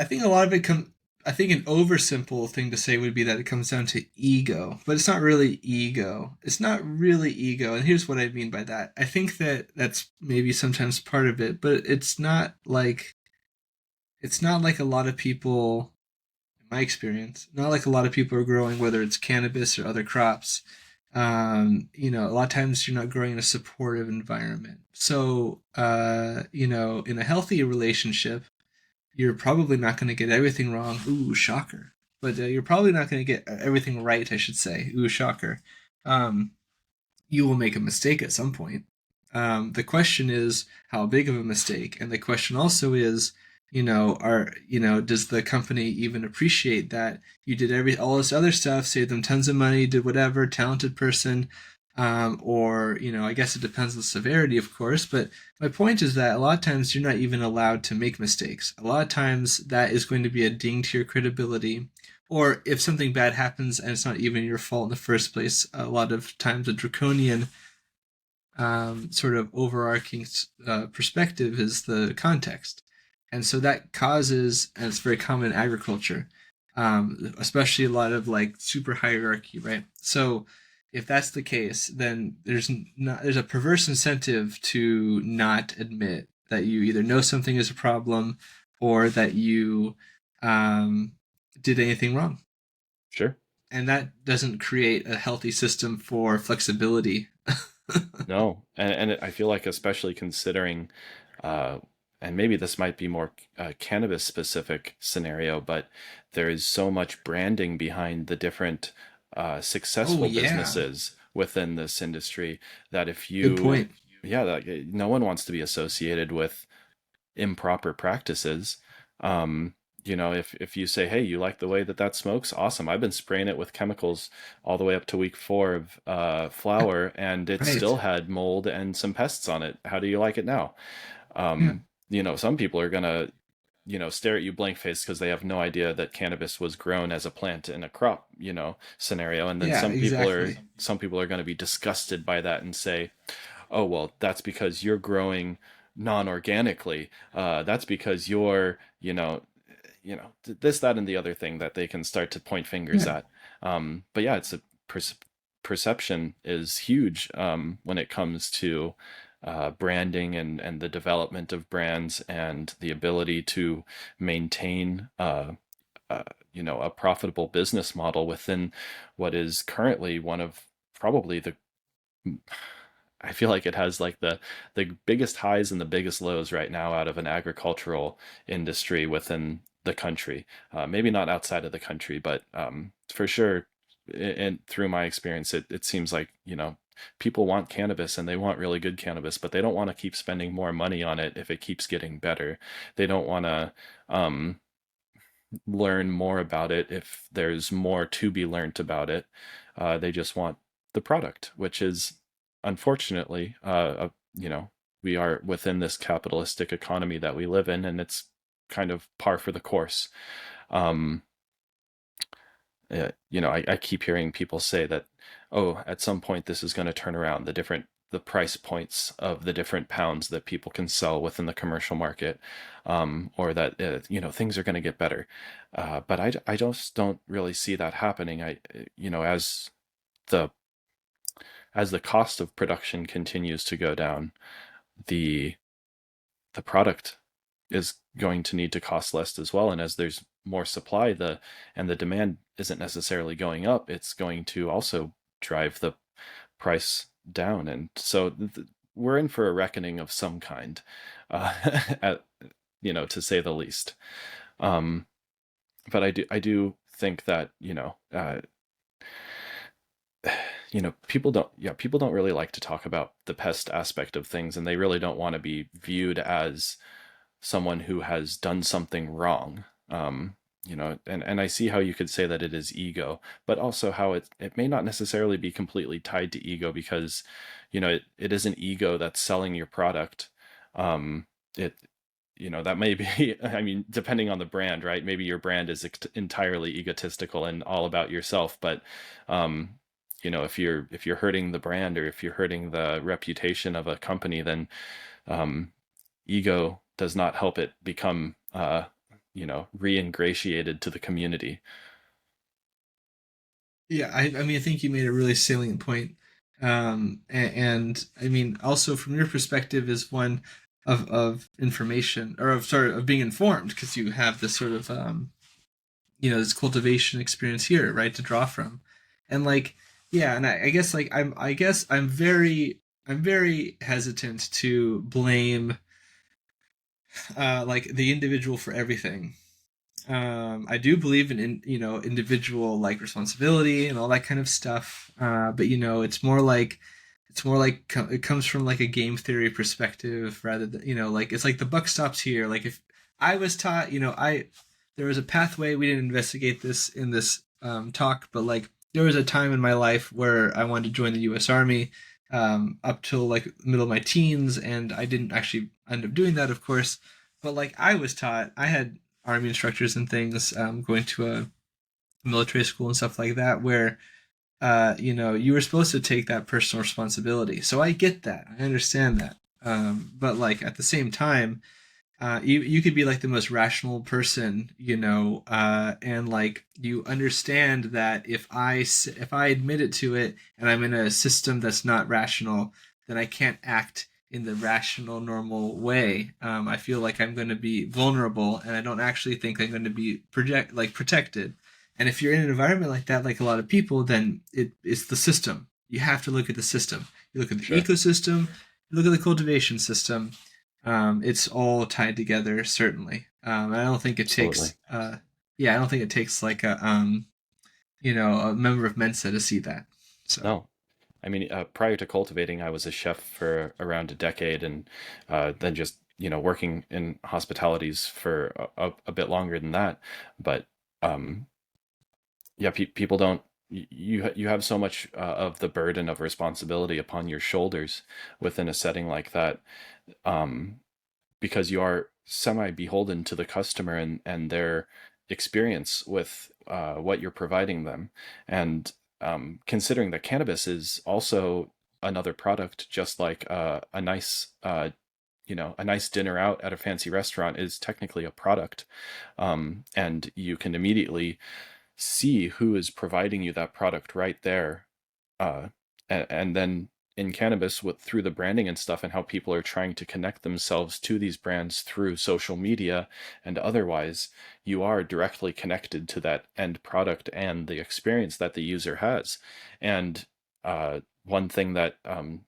think a lot of it comes. I think an oversimple thing to say would be that it comes down to ego, but it's not really ego. It's not really ego, and here's what I mean by that. I think that that's maybe sometimes part of it, but it's not like a lot of people, in my experience, not like a lot of people are growing, whether it's cannabis or other crops. A lot of times you're not growing in a supportive environment. So, in a healthy relationship, you're probably not going to get everything wrong. Ooh, shocker. But you're probably not going to get everything right, I should say. Ooh, shocker. Um, you will make a mistake at some point. The question is how big of a mistake, and the question also is, does the company even appreciate that you did all this other stuff, saved them tons of money, did whatever, talented person, or I guess it depends on the severity, of course. But my point is that a lot of times you're not even allowed to make mistakes. A lot of times that is going to be a ding to your credibility, or if something bad happens and it's not even your fault in the first place, a lot of times a draconian sort of overarching perspective is the context. And so that causes, and it's very common in agriculture, especially a lot of like super hierarchy, right? So if that's the case, then there's a perverse incentive to not admit that you either know something is a problem or that you um, did anything wrong, Sure. and that doesn't create a healthy system for flexibility. No, and I feel like, especially considering, uh, and maybe this might be more cannabis specific scenario, but there is so much branding behind the different Oh successful yeah, businesses within this industry that if good you, point. yeah, no one wants to be associated with improper practices. Um, if you say, hey, you like the way that that smokes, awesome. I've been spraying it with chemicals all the way up to week 4 of flower, and it Right. still had mold and some pests on it. How do you like it now? Yeah. Some people are gonna, stare at you blank faced because they have no idea that cannabis was grown as a plant in a crop, scenario. And then Yeah, exactly. some people are going to be disgusted by that and say, oh well, that's because you're growing non-organically. That's because you're, this, that, and the other thing that they can start to point fingers Yeah. at. But yeah, it's a perception is huge when it comes to branding and the development of brands and the ability to maintain uh, a profitable business model within what is currently one of probably the I feel like it has like the biggest highs and the biggest lows right now out of an agricultural industry within the country. Maybe not outside of the country, but for sure, and through my experience, it seems like people want cannabis and they want really good cannabis, but they don't want to keep spending more money on it if it keeps getting better. They don't want to um, learn more about it if there's more to be learned about it. They just want the product, which is unfortunately, we are within this capitalistic economy that we live in, and it's kind of par for the course. Um, I keep hearing people say that, oh, at some point this is going to turn around. The price points of the different pounds that people can sell within the commercial market, or that things are going to get better. But I just don't really see that happening. As the cost of production continues to go down, the product is going to need to cost less as well. And as there's more supply, the demand isn't necessarily going up, it's going to also drive the price down. And so we're in for a reckoning of some kind, uh, at, to say the least. Um, but I do think that people don't really like to talk about the pest aspect of things, and they really don't want to be viewed as someone who has done something wrong. And I see how you could say that it is ego, but also how it may not necessarily be completely tied to ego, because it isn't ego that's selling your product. It that may be, I mean, depending on the brand, right? Maybe your brand is entirely egotistical and all about yourself, but um if you're hurting the brand, or if you're hurting the reputation of a company, then um ego does not help it become re-ingratiated to the community. Yeah, I mean, I think you made a really salient point. And I mean, also from your perspective is one of information, or of sort of being informed, because you have this sort of this cultivation experience here, right, to draw from. And like, yeah, and I guess like I'm very hesitant to blame like the individual for everything. I do believe in individual like responsibility and all that kind of stuff. But it's more like it comes from like a game theory perspective, rather than like it's like the buck stops here. Like if I was taught, I there was a pathway. We didn't investigate this in this talk, but like there was a time in my life where I wanted to join the U.S. Army, up till like middle of my teens, and I didn't actually end up doing that, of course. But like I was taught, I had army instructors and things, going to a military school and stuff like that, where you were supposed to take that personal responsibility. So I get that, I understand that. But like at the same time, you could be like the most rational person, and like you understand that if I admit it to it, and I'm in a system that's not rational, then I can't act in the rational normal way. I feel like I'm going to be vulnerable, and I don't actually think I'm going to be protected. And if you're in an environment like that, like a lot of people, then it's the system. You have to look at the system. You look at the Sure. ecosystem. You look at the cultivation system. It's all tied together, certainly. I don't think it Absolutely. takes, yeah, I don't think it takes like a member of Mensa to see that. So, No, I mean, prior to cultivating, I was a chef for around a decade, and then just working in hospitalities for a bit longer than that. But um, yeah, people don't. You have so much of the burden of responsibility upon your shoulders within a setting like that, um, because you are semi beholden to the customer and their experience with what you're providing them. And considering that cannabis is also another product, just like a nice a nice dinner out at a fancy restaurant is technically a product, and you can immediately see who is providing you that product right there uh, and then in cannabis with through the branding and stuff and how people are trying to connect themselves to these brands through social media and otherwise, you are directly connected to that end product and the experience that the user has. And one thing that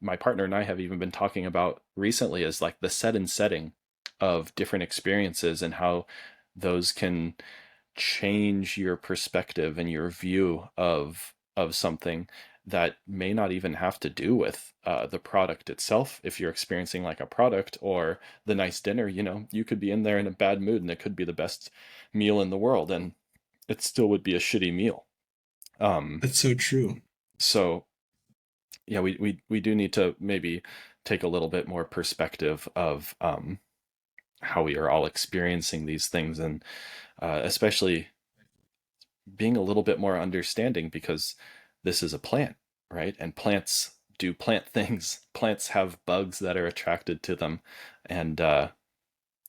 my partner and I have even been talking about recently is like the set and setting of different experiences and how those can change your perspective and your view of something that may not even have to do with the product itself. If you're experiencing like a product or the nice dinner, you know, you could be in there in a bad mood and it could be the best meal in the world and it still would be a shitty meal. Um, That's so true. so yeah, we do need to maybe take a little bit more perspective of how we are all experiencing these things and especially being a little bit more understanding because this is a plant, right? And plants do plant things. Plants have bugs that are attracted to them, and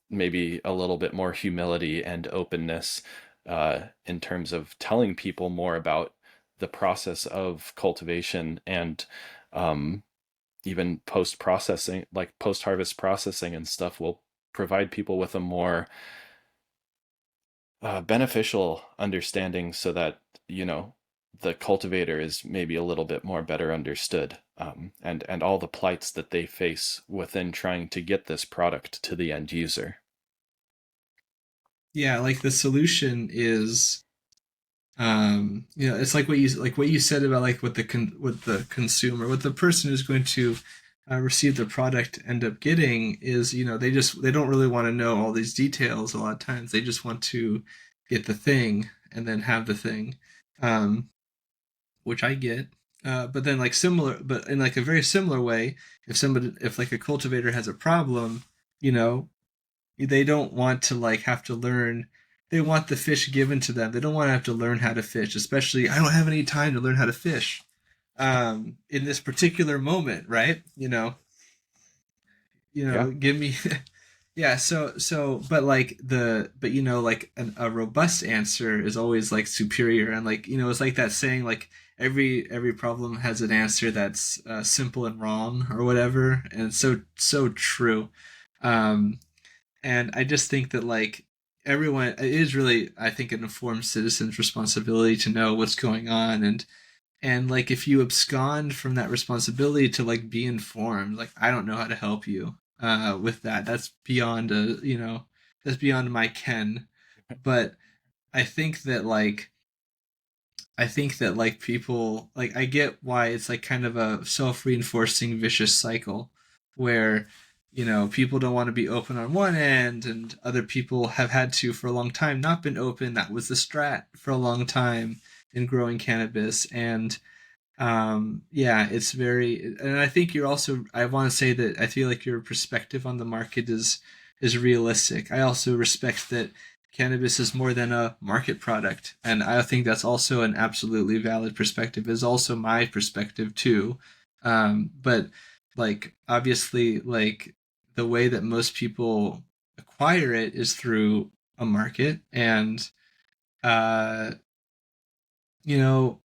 maybe a little bit more humility and openness in terms of telling people more about the process of cultivation and um, even post processing, like post harvest processing and stuff, will provide people with a more beneficial understanding so that you know the cultivator is maybe a little bit more better understood and all the plights that they face within trying to get this product to the end user. Yeah, like the solution is, it's like what you said about like what the consumer, what the person who's going to receive the product end up getting is, they don't really want to know all these details. A lot of times they just want to get the thing and then have the thing, um, which I get. But then but in like a very similar way, if like a cultivator has a problem, you know, they don't want to like have to learn. They want the fish given to them. They don't want to have to learn how to fish, especially I don't have any time to learn how to fish in this particular moment, right? Yeah, Give me yeah, but like like a robust answer is always like superior, and like it's like that saying, like every problem has an answer that's simple and wrong or whatever, and it's so true. um and I just think that like everyone, it is really, I think, an informed citizen's responsibility to know what's going on, and like if you abscond from that responsibility to like be informed, like I don't know how to help you with that. That's beyond that's beyond my ken. But I think that like people, like, I get why it's like kind of a self-reinforcing vicious cycle where people don't want to be open on one end, and other people have had to for a long time not been open. That was the strat for a long time in growing cannabis. And yeah, it's very, and I think you're also, I want to say that I feel like your perspective on the market is realistic. I also respect that cannabis is more than a market product, and I think that's also an absolutely valid perspective. Is also my perspective too. But like obviously, like the way that most people acquire it is through a market, and uh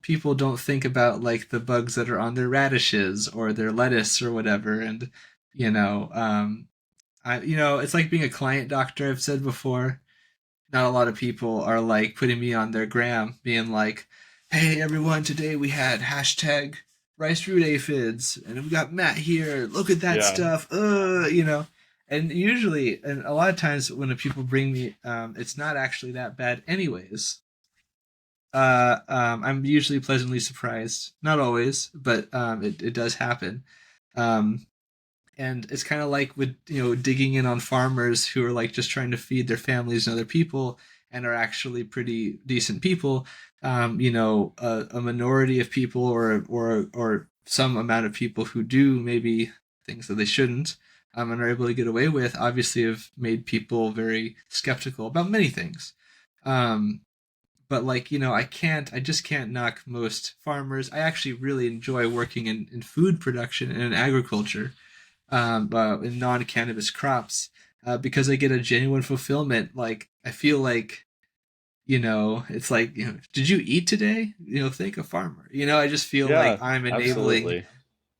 people don't think about like the bugs that are on their radishes or their lettuce or whatever. And it's like being a client doctor. I've said before, not a lot of people are like putting me on their gram being like, hey everyone, today we had hashtag rice root aphids and we got Matt here, look at that yeah, stuff. And usually, and a lot of times when people bring me, it's not actually that bad anyways. I'm usually pleasantly surprised. Not always, but it does happen. Um, and it's kind of like with digging in on farmers who are like just trying to feed their families and other people, and are actually pretty decent people. A minority of people, or some amount of people who do maybe things that they shouldn't, and are able to get away with, obviously have made people very skeptical about many things. Um, but like I just can't knock most farmers. I actually really enjoy working in food production and in agriculture, in non-cannabis crops, because I get a genuine fulfillment. Like I feel like it's like, did you eat today? Thank a farmer. I just feel like Yeah, I'm enabling, absolutely.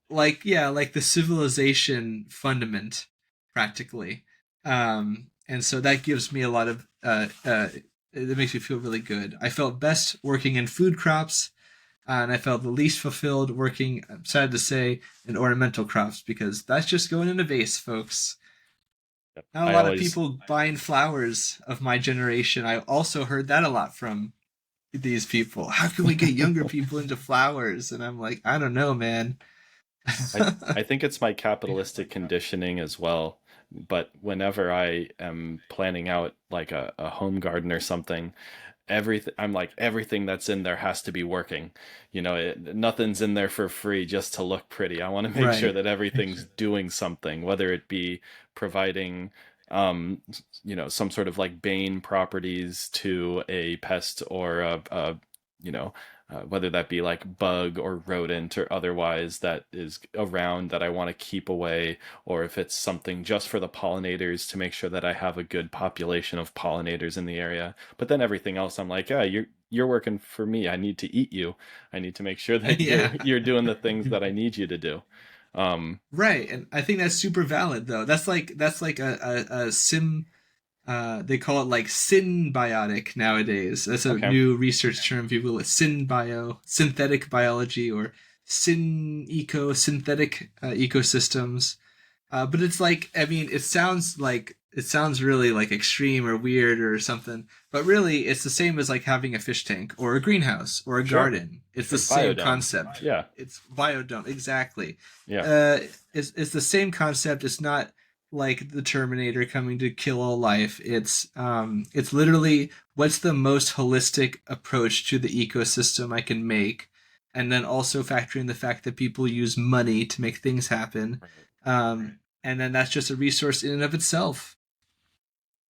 like, yeah, like the civilization fundament, practically. And so that gives me a lot of, it makes me feel really good. I felt best working in food crops, and I felt the least fulfilled working, I'm sad to say, in ornamental crops, because that's just going in a vase, folks. Not a I lot of always people buying flowers of my generation. I also heard that a lot from these people. How can we get younger people into flowers? And I'm like, I don't know, man. I think it's my capitalistic conditioning as well. But whenever I am planning out like a home garden or something, everything I'm like everything that's in there has to be working. Nothing's in there for free just to look pretty. I want to make sure Right. that everything's doing something, whether it be providing um some sort of like bane properties to a pest or a you know whether that be like bug or rodent or otherwise that is around that I want to keep away, or if it's something just for the pollinators to make sure that I have a good population of pollinators in the area. But then everything else, I'm like, yeah, you're working for me. I need to eat you. I need to make sure that you're Yeah. you're doing the things that I need you to do. Um, Right. And I think that's super valid though. That's like a sim, they call it like symbiotic nowadays. That's a okay, new research term. People with synthetic biology, or synthetic ecosystems. But it's like, I mean, it sounds really like extreme or weird or something, but really it's the same as like having a fish tank or a greenhouse or a sure, garden. It's the sure, same biodome. concept. Yeah, It's biodome, exactly. yeah, Uh, it's the same concept. It's not like the Terminator coming to kill all life. It's literally what's the most holistic approach to the ecosystem I can make, and then also factoring the fact that people use money to make things happen. right. And then that's just a resource in and of itself.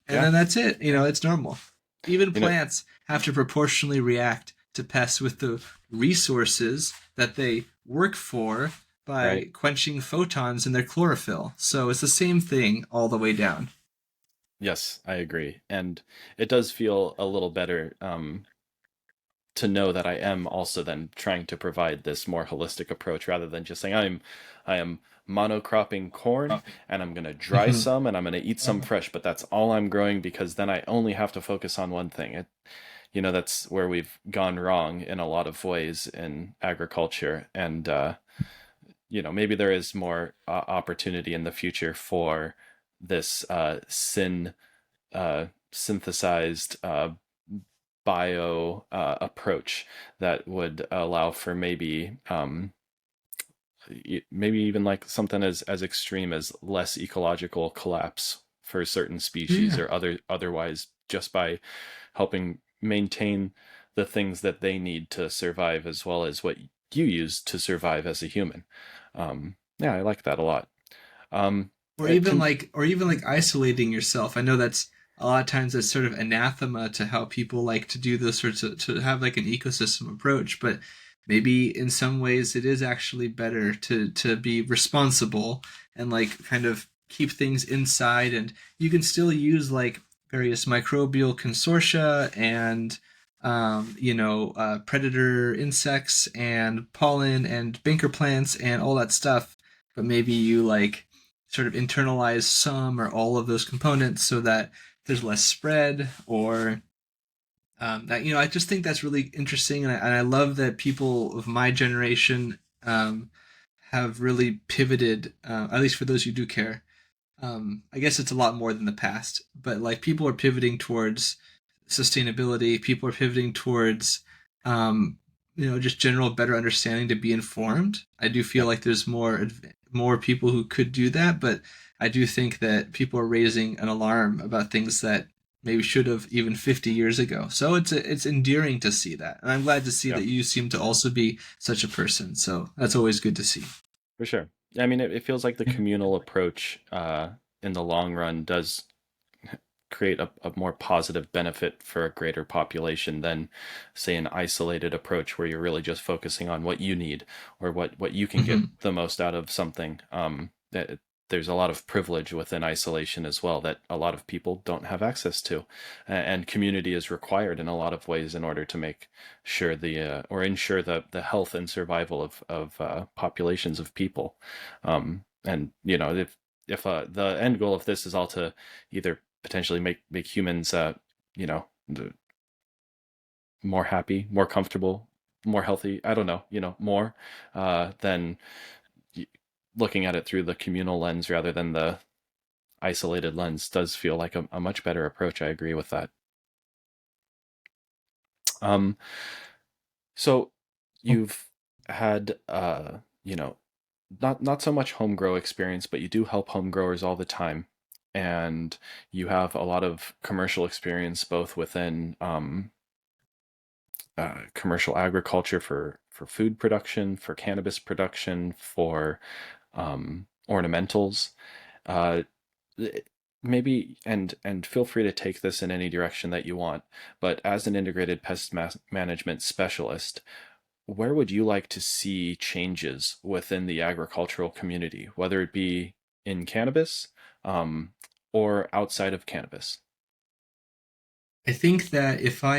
And Yeah. then that's it. It's normal. Even You know, plants have to proportionally react to pests with the resources that they work for right. by quenching photons in their chlorophyll. So it's the same thing all the way down. Yes, I agree. And it does feel a little better to know that I am also then trying to provide this more holistic approach rather than just saying I am monocropping corn and I'm going to dry Mhm. some and I'm going to eat some fresh, but that's all I'm growing because then I only have to focus on one thing. That's where we've gone wrong in a lot of ways in agriculture. And maybe there is more opportunity in the future for this synthesized bio approach that would allow for maybe even like something as extreme as less ecological collapse for certain species Yeah. or otherwise, just by helping maintain the things that they need to survive as well as what you use to survive as a human. Yeah, I like that a lot. um or it even can like or even like isolating yourself. I know that's a lot of times that's sort of anathema to how people like to do those sorts of, to have like an ecosystem approach, but maybe in some ways it is actually better to be responsible and like kind of keep things inside, and you can still use like various microbial consortia and predator insects and pollen and banker plants and all that stuff, but maybe you like sort of internalize some or all of those components so that there's less spread, or that I just think that's really interesting, and I love that people of my generation have really pivoted, at least for those who do care. I guess it's a lot more than the past, but like people are pivoting towards sustainability. People are pivoting towards, um, just general better understanding to be informed. I do feel yeah, like there's more people who could do that, but I do think that people are raising an alarm about things that maybe should have even 50 years ago. So it's endearing to see that, and I'm glad to see yeah, that you seem to also be such a person. So that's always good to see. for sure. I mean, it feels like the communal approach in the long run does create a more positive benefit for a greater population than, say, an isolated approach where you're really just focusing on what you need or what you can get Mhm. the most out of something. there's a lot of privilege within isolation as well that a lot of people don't have access to, and community is required in a lot of ways in order to make sure or ensure the health and survival of populations of people. And if the end goal of this is all to either potentially make humans you know more happy, more comfortable, more healthy, I don't know, more, then looking at it through the communal lens rather than the isolated lens does feel like a much better approach. I agree with that. Um, so you've had, not so much home grow experience, but you do help home growers all the time, and you have a lot of commercial experience both within commercial agriculture for food production, for cannabis production, for ornamentals. Uh, Maybe and feel free to take this in any direction that you want. But as an integrated management specialist, where would you like to see changes within the agricultural community, whether it be in cannabis um, or outside of cannabis? I think that if I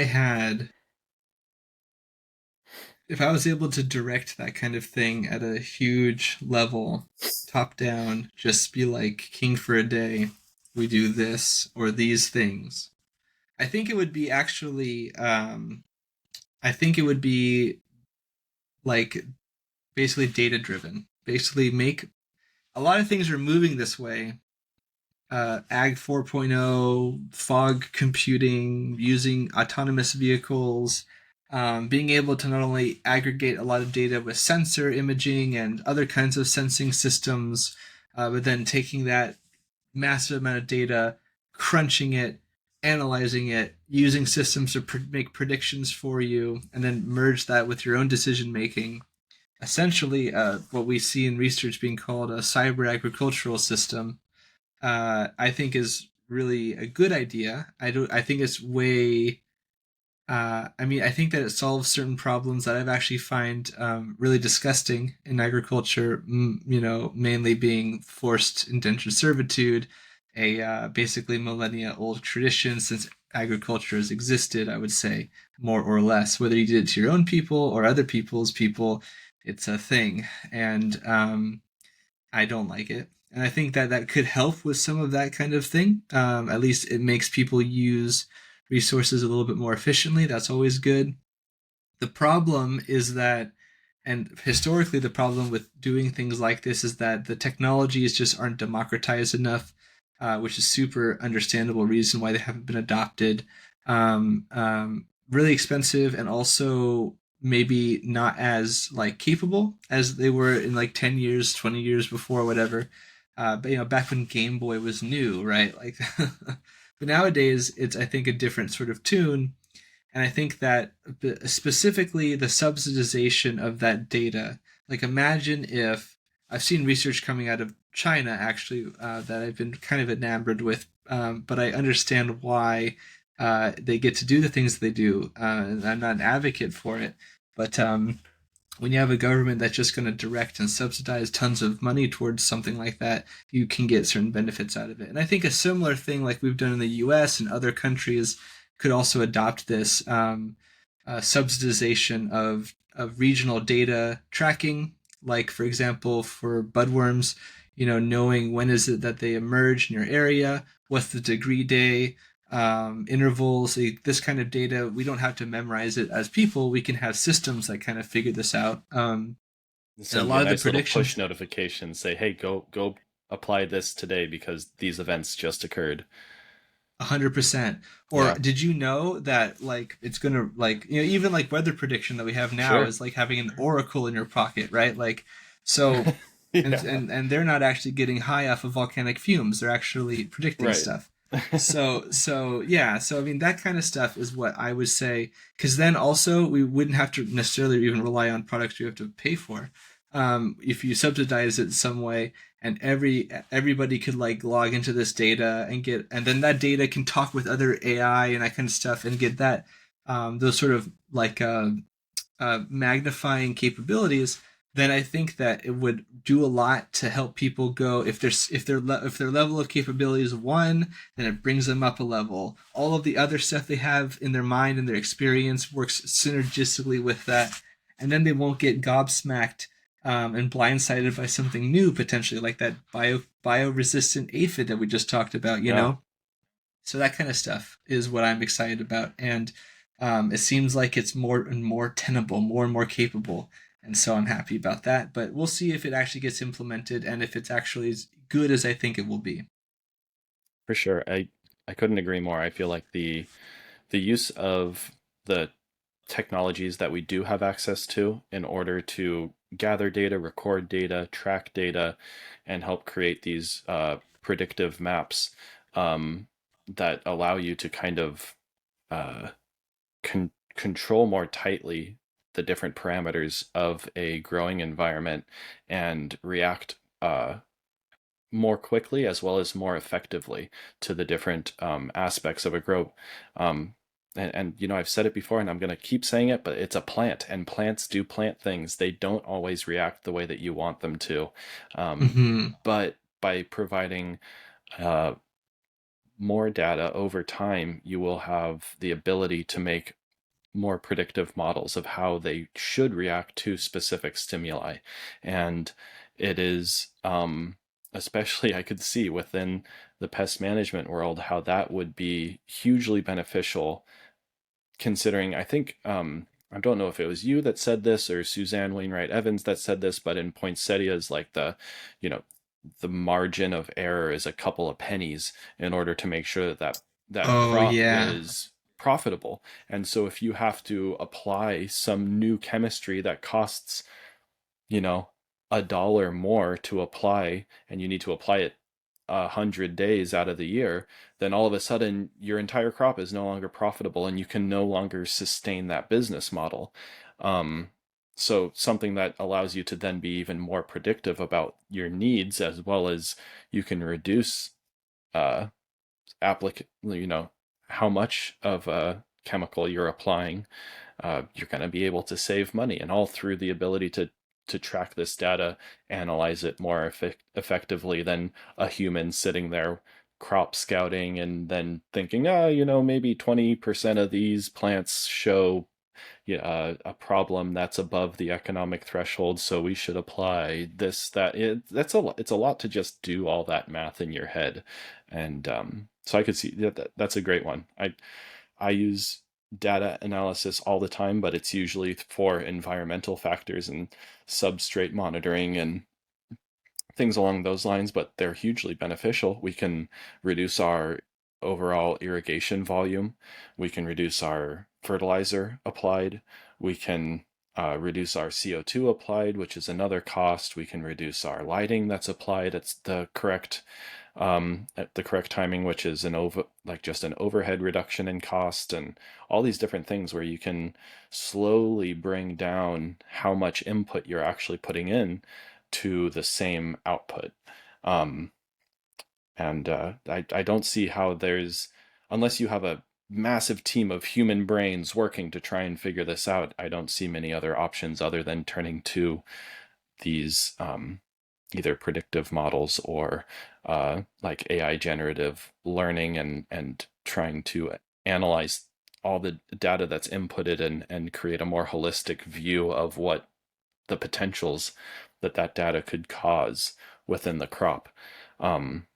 was able to direct that kind of thing at a huge level, top down, just be like king for a day, we do this or these things. I think it would be actually I think it would be like basically data driven. Basically make a lot of things are moving this way. Ag 4.0, fog computing, using autonomous vehicles, being able to not only aggregate a lot of data with sensor imaging and other kinds of sensing systems, but then taking that massive amount of data, crunching it, analyzing it, using systems to make predictions for you, and then merge that with your own decision making. Essentially, what we see in research being called a cyber agricultural system, I think is really a good idea. I think it's way. I mean, I think that it solves certain problems that I've actually find really disgusting in agriculture. Mainly being forced indentured servitude, a basically millennia old tradition since agriculture has existed. I would say more or less, whether you did it to your own people or other people's people, it's a thing, and I don't like it. And I think that that could help with some of that kind of thing. At least it makes people use resources a little bit more efficiently. That's always good. The problem is that, and historically, the problem with doing things like this is that the technologies just aren't democratized enough, which is super understandable reason why they haven't been adopted. Really expensive, and also maybe not as like capable as they were in like 10 years, 20 years before, whatever. But back when Game Boy was new, right? Like, but nowadays it's I think a different sort of tune, and I think that specifically the subsidization of that data, like imagine if I've seen research coming out of China actually that I've been kind of enamored with, but I understand why they get to do the things they do. I'm not an advocate for it, but when you have a government that's just going to direct and subsidize tons of money towards something like that, you can get certain benefits out of it. And I think a similar thing, like we've done in the U.S. and other countries, could also adopt this subsidization of regional data tracking. Like for example, for budworms, knowing when is it that they emerge in your area, what's the degree day, intervals, this kind of data. We don't have to memorize it as people. We can have systems that kind of figure this out. And a Send you a lot of the nice little push predictions, notification, say, hey, go apply this today because these events just occurred. 100%. Or Yeah, did you know that like it's gonna like even like weather prediction that we have now sure. is like having an oracle in your pocket, right? Like so, and Yeah, and and they're not actually getting high off of volcanic fumes. They're actually predicting right. stuff. So yeah. So I mean that kind of stuff is what I would say. Because then also we wouldn't have to necessarily even rely on products we have to pay for. If you subsidize it some way, and everybody could like log into this data and get, and then that data can talk with other AI and that kind of stuff and get that those sort of like magnifying capabilities. then I think that it would do a lot to help people go, if their level of capability is one, then it brings them up a level. All of the other stuff they have in their mind and their experience works synergistically with that, and then they won't get gobsmacked and blindsided by something new potentially, like that bio resistant aphid that we just talked about. You Yeah, know, so that kind of stuff is what I'm excited about, and it seems like it's more and more tenable, more and more capable, and so I'm happy about that. But we'll see if it actually gets implemented and if it's actually as good as I think it will be. for sure. I couldn't agree more. I feel like the use of the technologies that we do have access to in order to gather data, record data, track data, and help create these predictive maps that allow you to kind of uh, control more tightly the different parameters of a growing environment and react more quickly as well as more effectively to the different aspects of a grow. Um, and you know, I've said it before, and I'm going to keep saying it, but it's a plant, and plants do plant things. They don't always react the way that you want them to. Um, Mm-hmm. but by providing uh, more data over time, you will have the ability to make more predictive models of how they should react to specific stimuli. And it is, especially I could see within the pest management world, how that would be hugely beneficial considering, I think, I don't know if it was you that said this or Suzanne Wainwright Evans that said this, but in Poinsettias, like you know, the margin of error is a couple of pennies in order to make sure that that Oh crop yeah. is profitable. And so if you have to apply some new chemistry that costs, you know, $1 more to apply, and you need to apply it 100 days out of the year, then all of a sudden your entire crop is no longer profitable and you can no longer sustain that business model. Um, so something that allows you to then be even more predictive about your needs, as well as you can reduce uh, you know, how much of a chemical you're applying. You're going to be able to save money, and all through the ability to track this data, analyze it more effectively than a human sitting there crop scouting and then thinking, oh, you know, maybe 20% of these plants show, yeah, a problem that's above the economic threshold, so we should apply this, that. It's a lot to just do all that math in your head. And so I could see that's a great one. I use data analysis all the time, but it's usually for environmental factors and substrate monitoring and things along those lines, but they're hugely beneficial. We can reduce our overall irrigation volume. We can reduce our fertilizer applied. We can reduce our CO2 applied, which is another cost. We can reduce our lighting that's applied at the correct timing, which is just an overhead reduction in cost, and all these different things where you can slowly bring down how much input you're actually putting in to the same output. Um, and I don't see how unless you have a massive team of human brains working to try and figure this out, I don't see many other options other than turning to these either predictive models or like AI generative learning, and trying to analyze all the data that's inputted and create a more holistic view of what the potentials that data could cause within the crop. Um,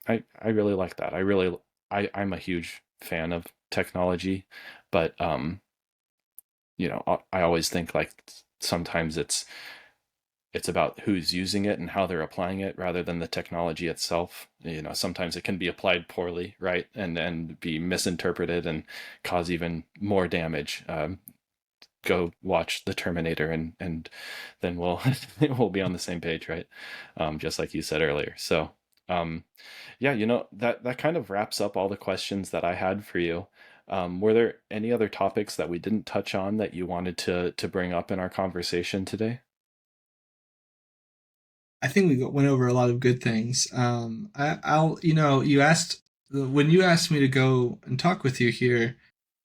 I really like that. I'm a huge fan of technology, but you know, I always think like sometimes it's about who's using it and how they're applying it rather than the technology itself. You know, sometimes it can be applied poorly, right, and be misinterpreted and cause even more damage. Go watch the Terminator, and then we'll we'll be on the same page, right? Just like you said earlier. So um, yeah, you know, that kind of wraps up all the questions that I had for you. Were there any other topics that we didn't touch on that you wanted to bring up in our conversation today? I think we went over a lot of good things. I'll, you know, you asked when you asked me to go and talk with you here.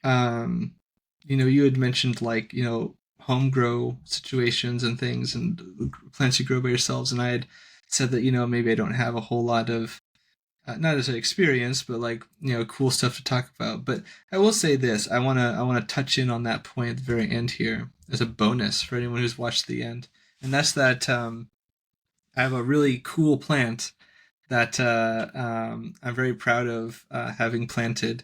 Um, you know, you had mentioned like, you know, home grow situations and things and plants you grow by yourselves. And I had said that, maybe I don't have a whole lot of, not as an experience, but like, cool stuff to talk about. But I will say this, I want to touch in on that point at the very end here as a bonus for anyone who's watched the end. And that's that I have a really cool plant that I'm very proud of having planted,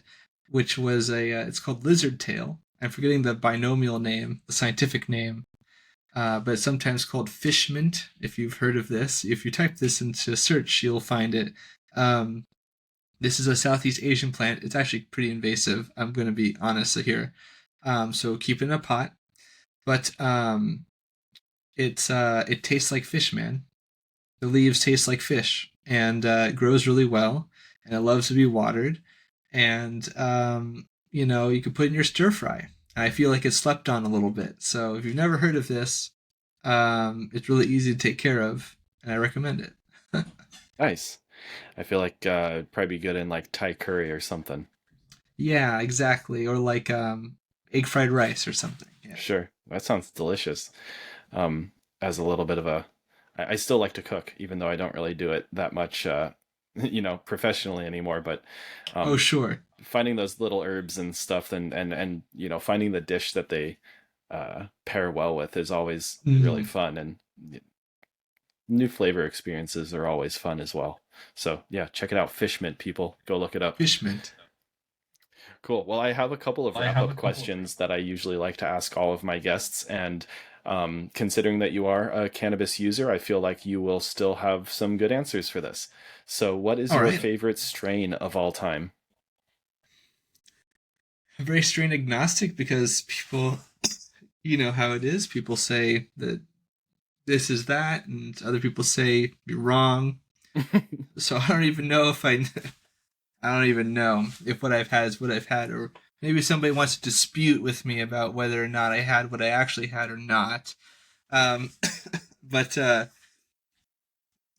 which was it's called lizard tail. I'm forgetting the binomial name, the scientific name, but it's sometimes called fish mint. If you've heard of this, if you type this into search, you'll find it. Um, this is a Southeast Asian plant. It's actually pretty invasive. I'm going to be honest here. So keep it in a pot. But it tastes like fish, man. The leaves taste like fish, and it grows really well, and it loves to be watered. And you can put it in your stir fry. And I feel like it's slept on a little bit. So if you've never heard of this, it's really easy to take care of, and I recommend it. Nice. I feel like it'd probably be good in like Thai curry or something. Yeah, exactly. Or like egg fried rice or something. Yeah. Sure, that sounds delicious. As a little bit of a, I still like to cook, even though I don't really do it that much, professionally anymore. But Oh, um, sure. finding those little herbs and stuff, and finding the dish that they pair well with is always really Mm. fun, and new flavor experiences are always fun as well. So yeah, check it out, fish mint people. Go look it up. Fish mint. Cool. Well, I have a couple of wrap up questions that I usually like to ask all of my guests. And considering that you are a cannabis user, I feel like you will still have some good answers for this. So, what is All your right. favorite strain of all time? I'm very strain agnostic because people, you know how it is. People say that this is that, and other people say you're wrong. So I don't even know if I don't even know if what I've had is what I've had, or maybe somebody wants to dispute with me about whether or not I had what I actually had or not. Um, but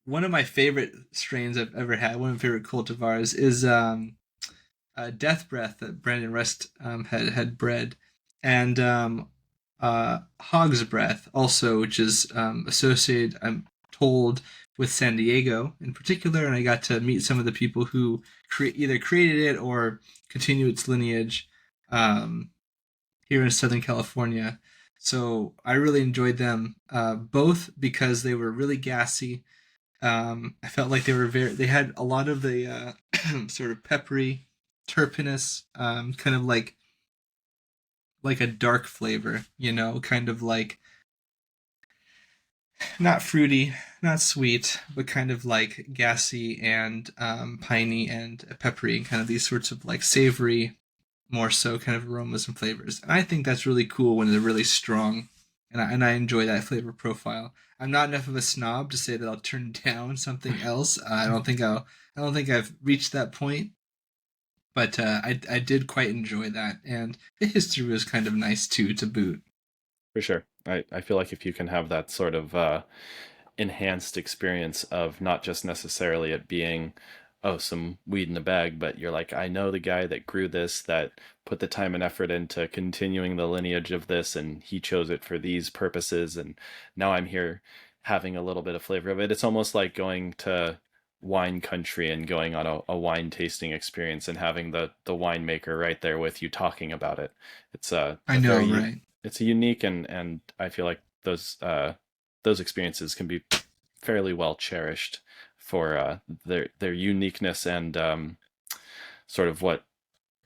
one of my favorite strains I've ever had, one of my favorite cultivars, is Death Breath that Brandon Rust had bred, and Hog's Breath also, which is associated, I'm told, with San Diego in particular, and I got to meet some of the people who either created it or continue its lineage um, here in Southern California. So I really enjoyed them both because they were really gassy. I felt like they had a lot of the sort of peppery terpinous, kind of like a dark flavor, kind of like not fruity, not sweet, but kind of like gassy and piney and peppery, and kind of these sorts of like savory, more so kind of aromas and flavors. And I think that's really cool when they're really strong, and I enjoy that flavor profile. I'm not enough of a snob to say that I'll turn down something else. I don't think I've reached that point, but I did quite enjoy that, and the history was kind of nice too to boot. For sure. I feel like if you can have that sort of enhanced experience of not just necessarily it being, oh, some weed in a bag, but you're like, I know the guy that grew this, that put the time and effort into continuing the lineage of this, and he chose it for these purposes, and now I'm here having a little bit of flavor of it. It's almost like going to wine country and going on a wine tasting experience and having the winemaker right there with you talking about it. It's I a know, very right? it's a unique, and I feel like those experiences can be fairly well cherished for their uniqueness and sort of what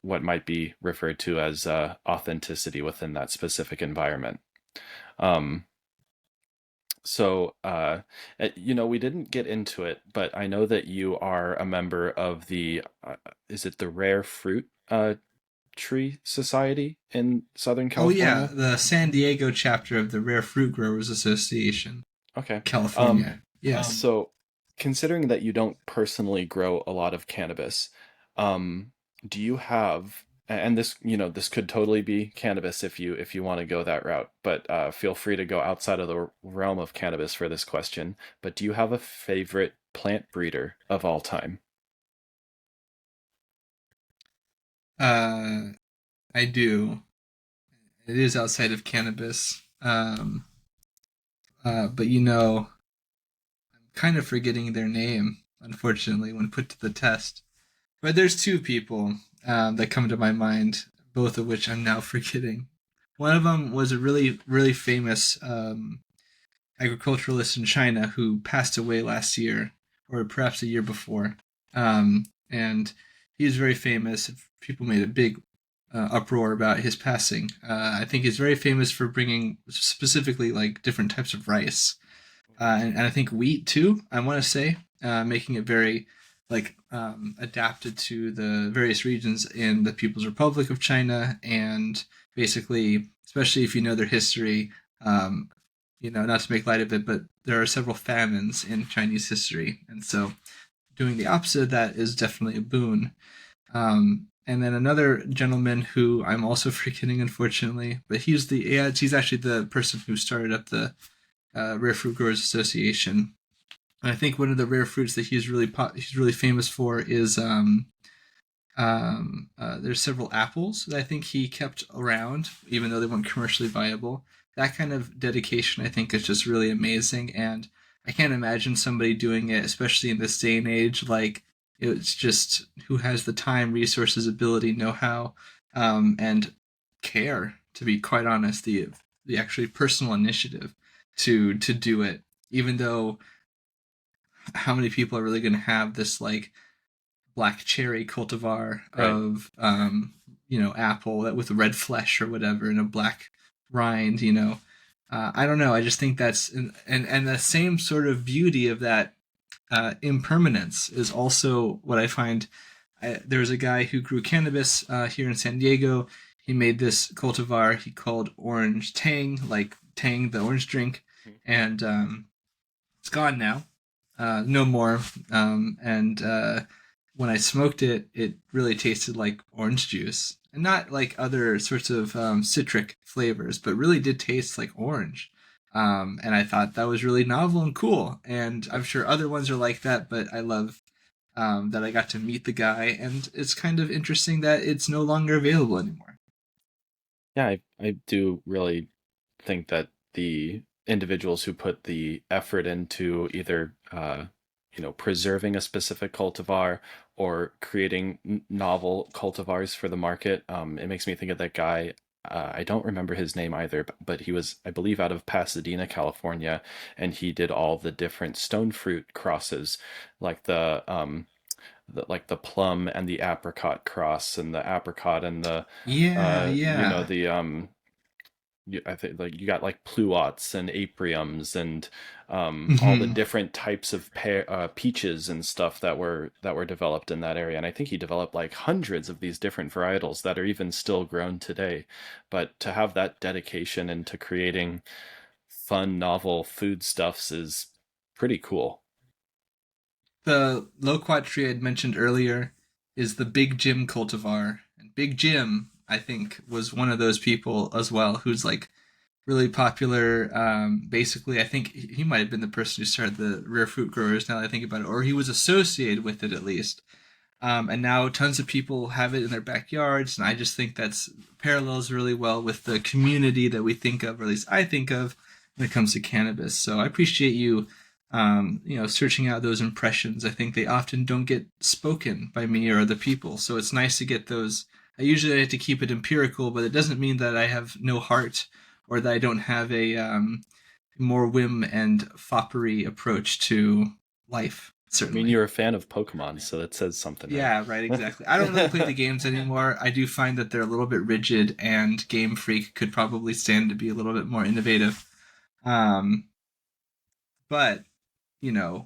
might be referred to as authenticity within that specific environment. Um, we didn't get into it, but I know that you are a member of the is it the Rare Fruit Tree Society in Southern Oh yeah, California? the San Diego chapter of the Rare Fruit Growers Association, Okay. Um, California. Yes. So, considering that you don't personally grow a lot of cannabis, um, do you have, and this could totally be cannabis if you want to go that route, but feel free to go outside of the realm of cannabis for this question. But do you have a favorite plant breeder of all time? I do. It is outside of cannabis. Um, but I'm kind of forgetting their name, unfortunately, when put to the test. But there's two people that come to my mind, both of which I'm now forgetting. One of them was a really, really famous agriculturalist in China who passed away last year, or perhaps a year before. And he was very famous. People made a big uproar about his passing. I think he's very famous for bringing specifically like different types of rice, and I think wheat too. I want to say, making it very like adapted to the various regions in the People's Republic of China, and basically, especially if you know their history, um, not to make light of it, but there are several famines in Chinese history, and so doing the opposite of that is definitely a boon. And then another gentleman who I'm also forgetting, unfortunately, but he's actually the person who started up the Rare Fruit Growers Association. And I think one of the rare fruits that he's really famous for is there's several apples that I think he kept around, even though they weren't commercially viable. That kind of dedication, I think, is just really amazing, and I can't imagine somebody doing it, especially in this day and age. Like, it's just who has the time, resources, ability, know-how, and care. To be quite honest, the actually personal initiative to do it, even though how many people are really going to have this like black cherry cultivar Right. of apple that with red flesh or whatever and a black rind, I don't know, I just think that's and the same sort of beauty of that impermanence is also what I find. There was a guy who grew cannabis here in San Diego. He made this cultivar he called Orange Tang, like Tang the orange drink, and it's gone now. No more. And when I smoked it, it really tasted like orange juice, and not like other sorts of citric flavors, but really did taste like orange. And I thought that was really novel and cool. And I'm sure other ones are like that, but I love that I got to meet the guy, and it's kind of interesting that it's no longer available anymore. Yeah, I do really think that the individuals who put the effort into either preserving a specific cultivar or creating novel cultivars for the market, it makes me think of that guy. I don't remember his name either, but he was, I believe, out of Pasadena, California, and he did all the different stone fruit crosses, like the plum and the apricot cross, and the apricot and the Yeah, yeah. the I think like you got like pluots and apriums and all the Hmm. different types of peaches and stuff that were developed in that area. And I think he developed like hundreds of these different varietals that are even still grown today. But to have that dedication into creating fun, novel foodstuffs is pretty cool. The loquat tree I'd mentioned earlier is the Big Jim cultivar. And Big Jim, I think, was one of those people as well who's like really popular. Basically, I think he might have been the person who started the rare fruit growers now that I think about it, or he was associated with it at least. And now tons of people have it in their backyards, and I just think that's parallels really well with the community that we think of, or at least I think of, when it comes to cannabis. So I appreciate you, searching out those impressions. I think they often don't get spoken by me or other people, so it's nice to get those. I usually like to keep it empirical, but it doesn't mean that I have no heart or that I don't have a more whim and foppery approach to life. I mean, Certainly. you're a fan of Pokemon, so that says something, right? Yeah, right, exactly. I don't really play the games anymore. I do find that they're a little bit rigid, and Game Freak could probably stand to be a little bit more innovative. Um, but,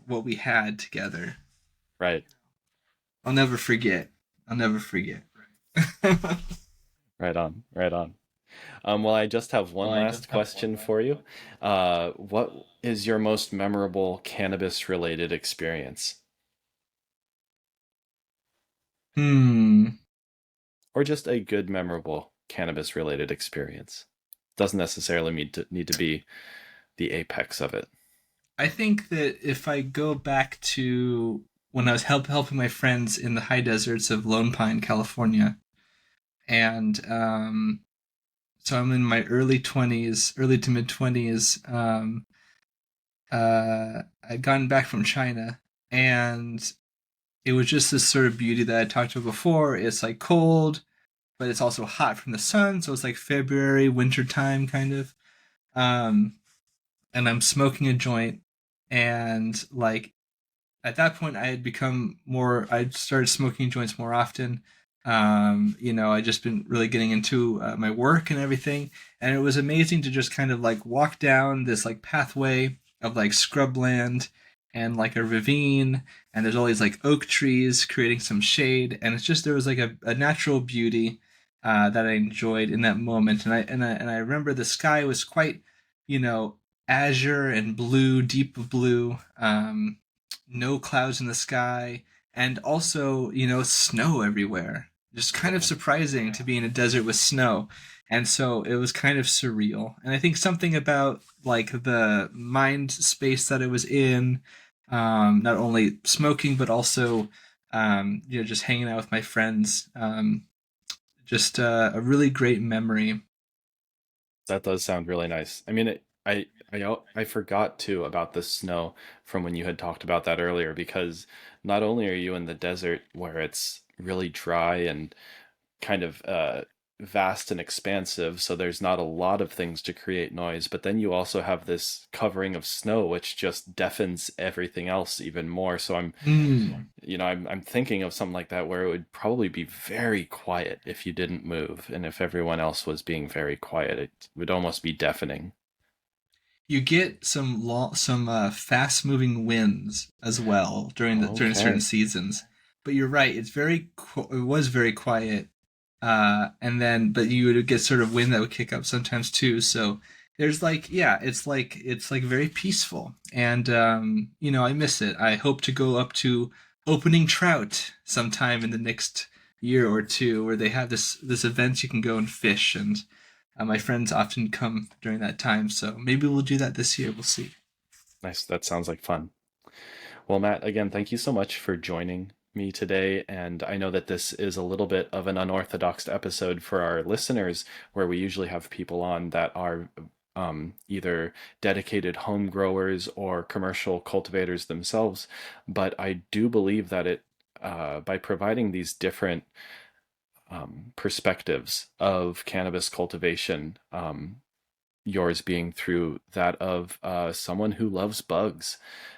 what we had together, Right, I'll never forget. I'll never forget. right on, right on. Well, I just have one last question for you. What is your most memorable cannabis-related experience, Hmm. or just a good, memorable cannabis-related experience? Doesn't necessarily need to be the apex of it. I think that if I go back to when I was helping my friends in the high deserts of Lone Pine, California, and So I'm in my early 20s, early to mid 20s. I'd gotten back from China, and it was just this sort of beauty that I talked about before. It's like cold, but it's also hot from the sun, so it's like February, winter time kind of. Um, and I'm smoking a joint, and like at that point I had become more. I started smoking joints more often. I just been really getting into my work and everything, and it was amazing to just kind of like walk down this like pathway of like scrubland and like a ravine, and there's all these like oak trees creating some shade, and it's just there was like a natural beauty that I enjoyed in that moment, and I remember the sky was quite, you know, azure and blue, deep blue. No clouds in the sky, and also, snow everywhere. Just kind of Wow. surprising to be in a desert with snow. And so it was kind of surreal. And I think something about like the mind space that I was in, not only smoking, but also, just hanging out with my friends. Just a really great memory. That does sound really nice. I mean, I forgot too about the snow from when you had talked about that earlier, because not only are you in the desert where it's really dry and kind of vast and expansive, so there's not a lot of things to create noise, but then you also have this covering of snow which just deafens everything else even more. So Mm. I'm thinking of something like that where it would probably be very quiet if you didn't move, and if everyone else was being very quiet, it would almost be deafening. You get some fast moving winds as well during certain Okay. seasons. But you're right; it was very quiet. And then but you would get sort of wind that would kick up sometimes too. So there's like, yeah, it's like very peaceful, and I miss it. I hope to go up to opening trout sometime in the next year or two, where they have this event you can go and fish, and my friends often come during that time, so maybe we'll do that this year. We'll see. Nice. That sounds like fun. Well, Matt, again, thank you so much for joining me today. And I know that this is a little bit of an unorthodox episode for our listeners, where we usually have people on that are either dedicated home growers or commercial cultivators themselves. But I do believe that by providing these different perspectives of cannabis cultivation, yours being through that of someone who loves bugs,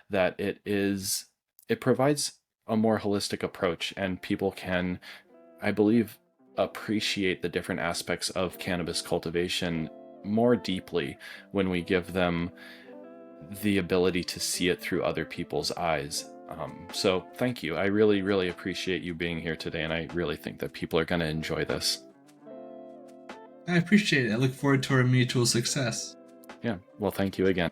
that it provides a more holistic approach, and people can, I believe, appreciate the different aspects of cannabis cultivation more deeply when we give them the ability to see it through other people's eyes. So thank you. I really, really appreciate you being here today, and I really think that people are going to enjoy this. I appreciate it. I look forward to our mutual success. Yeah, well, thank you again.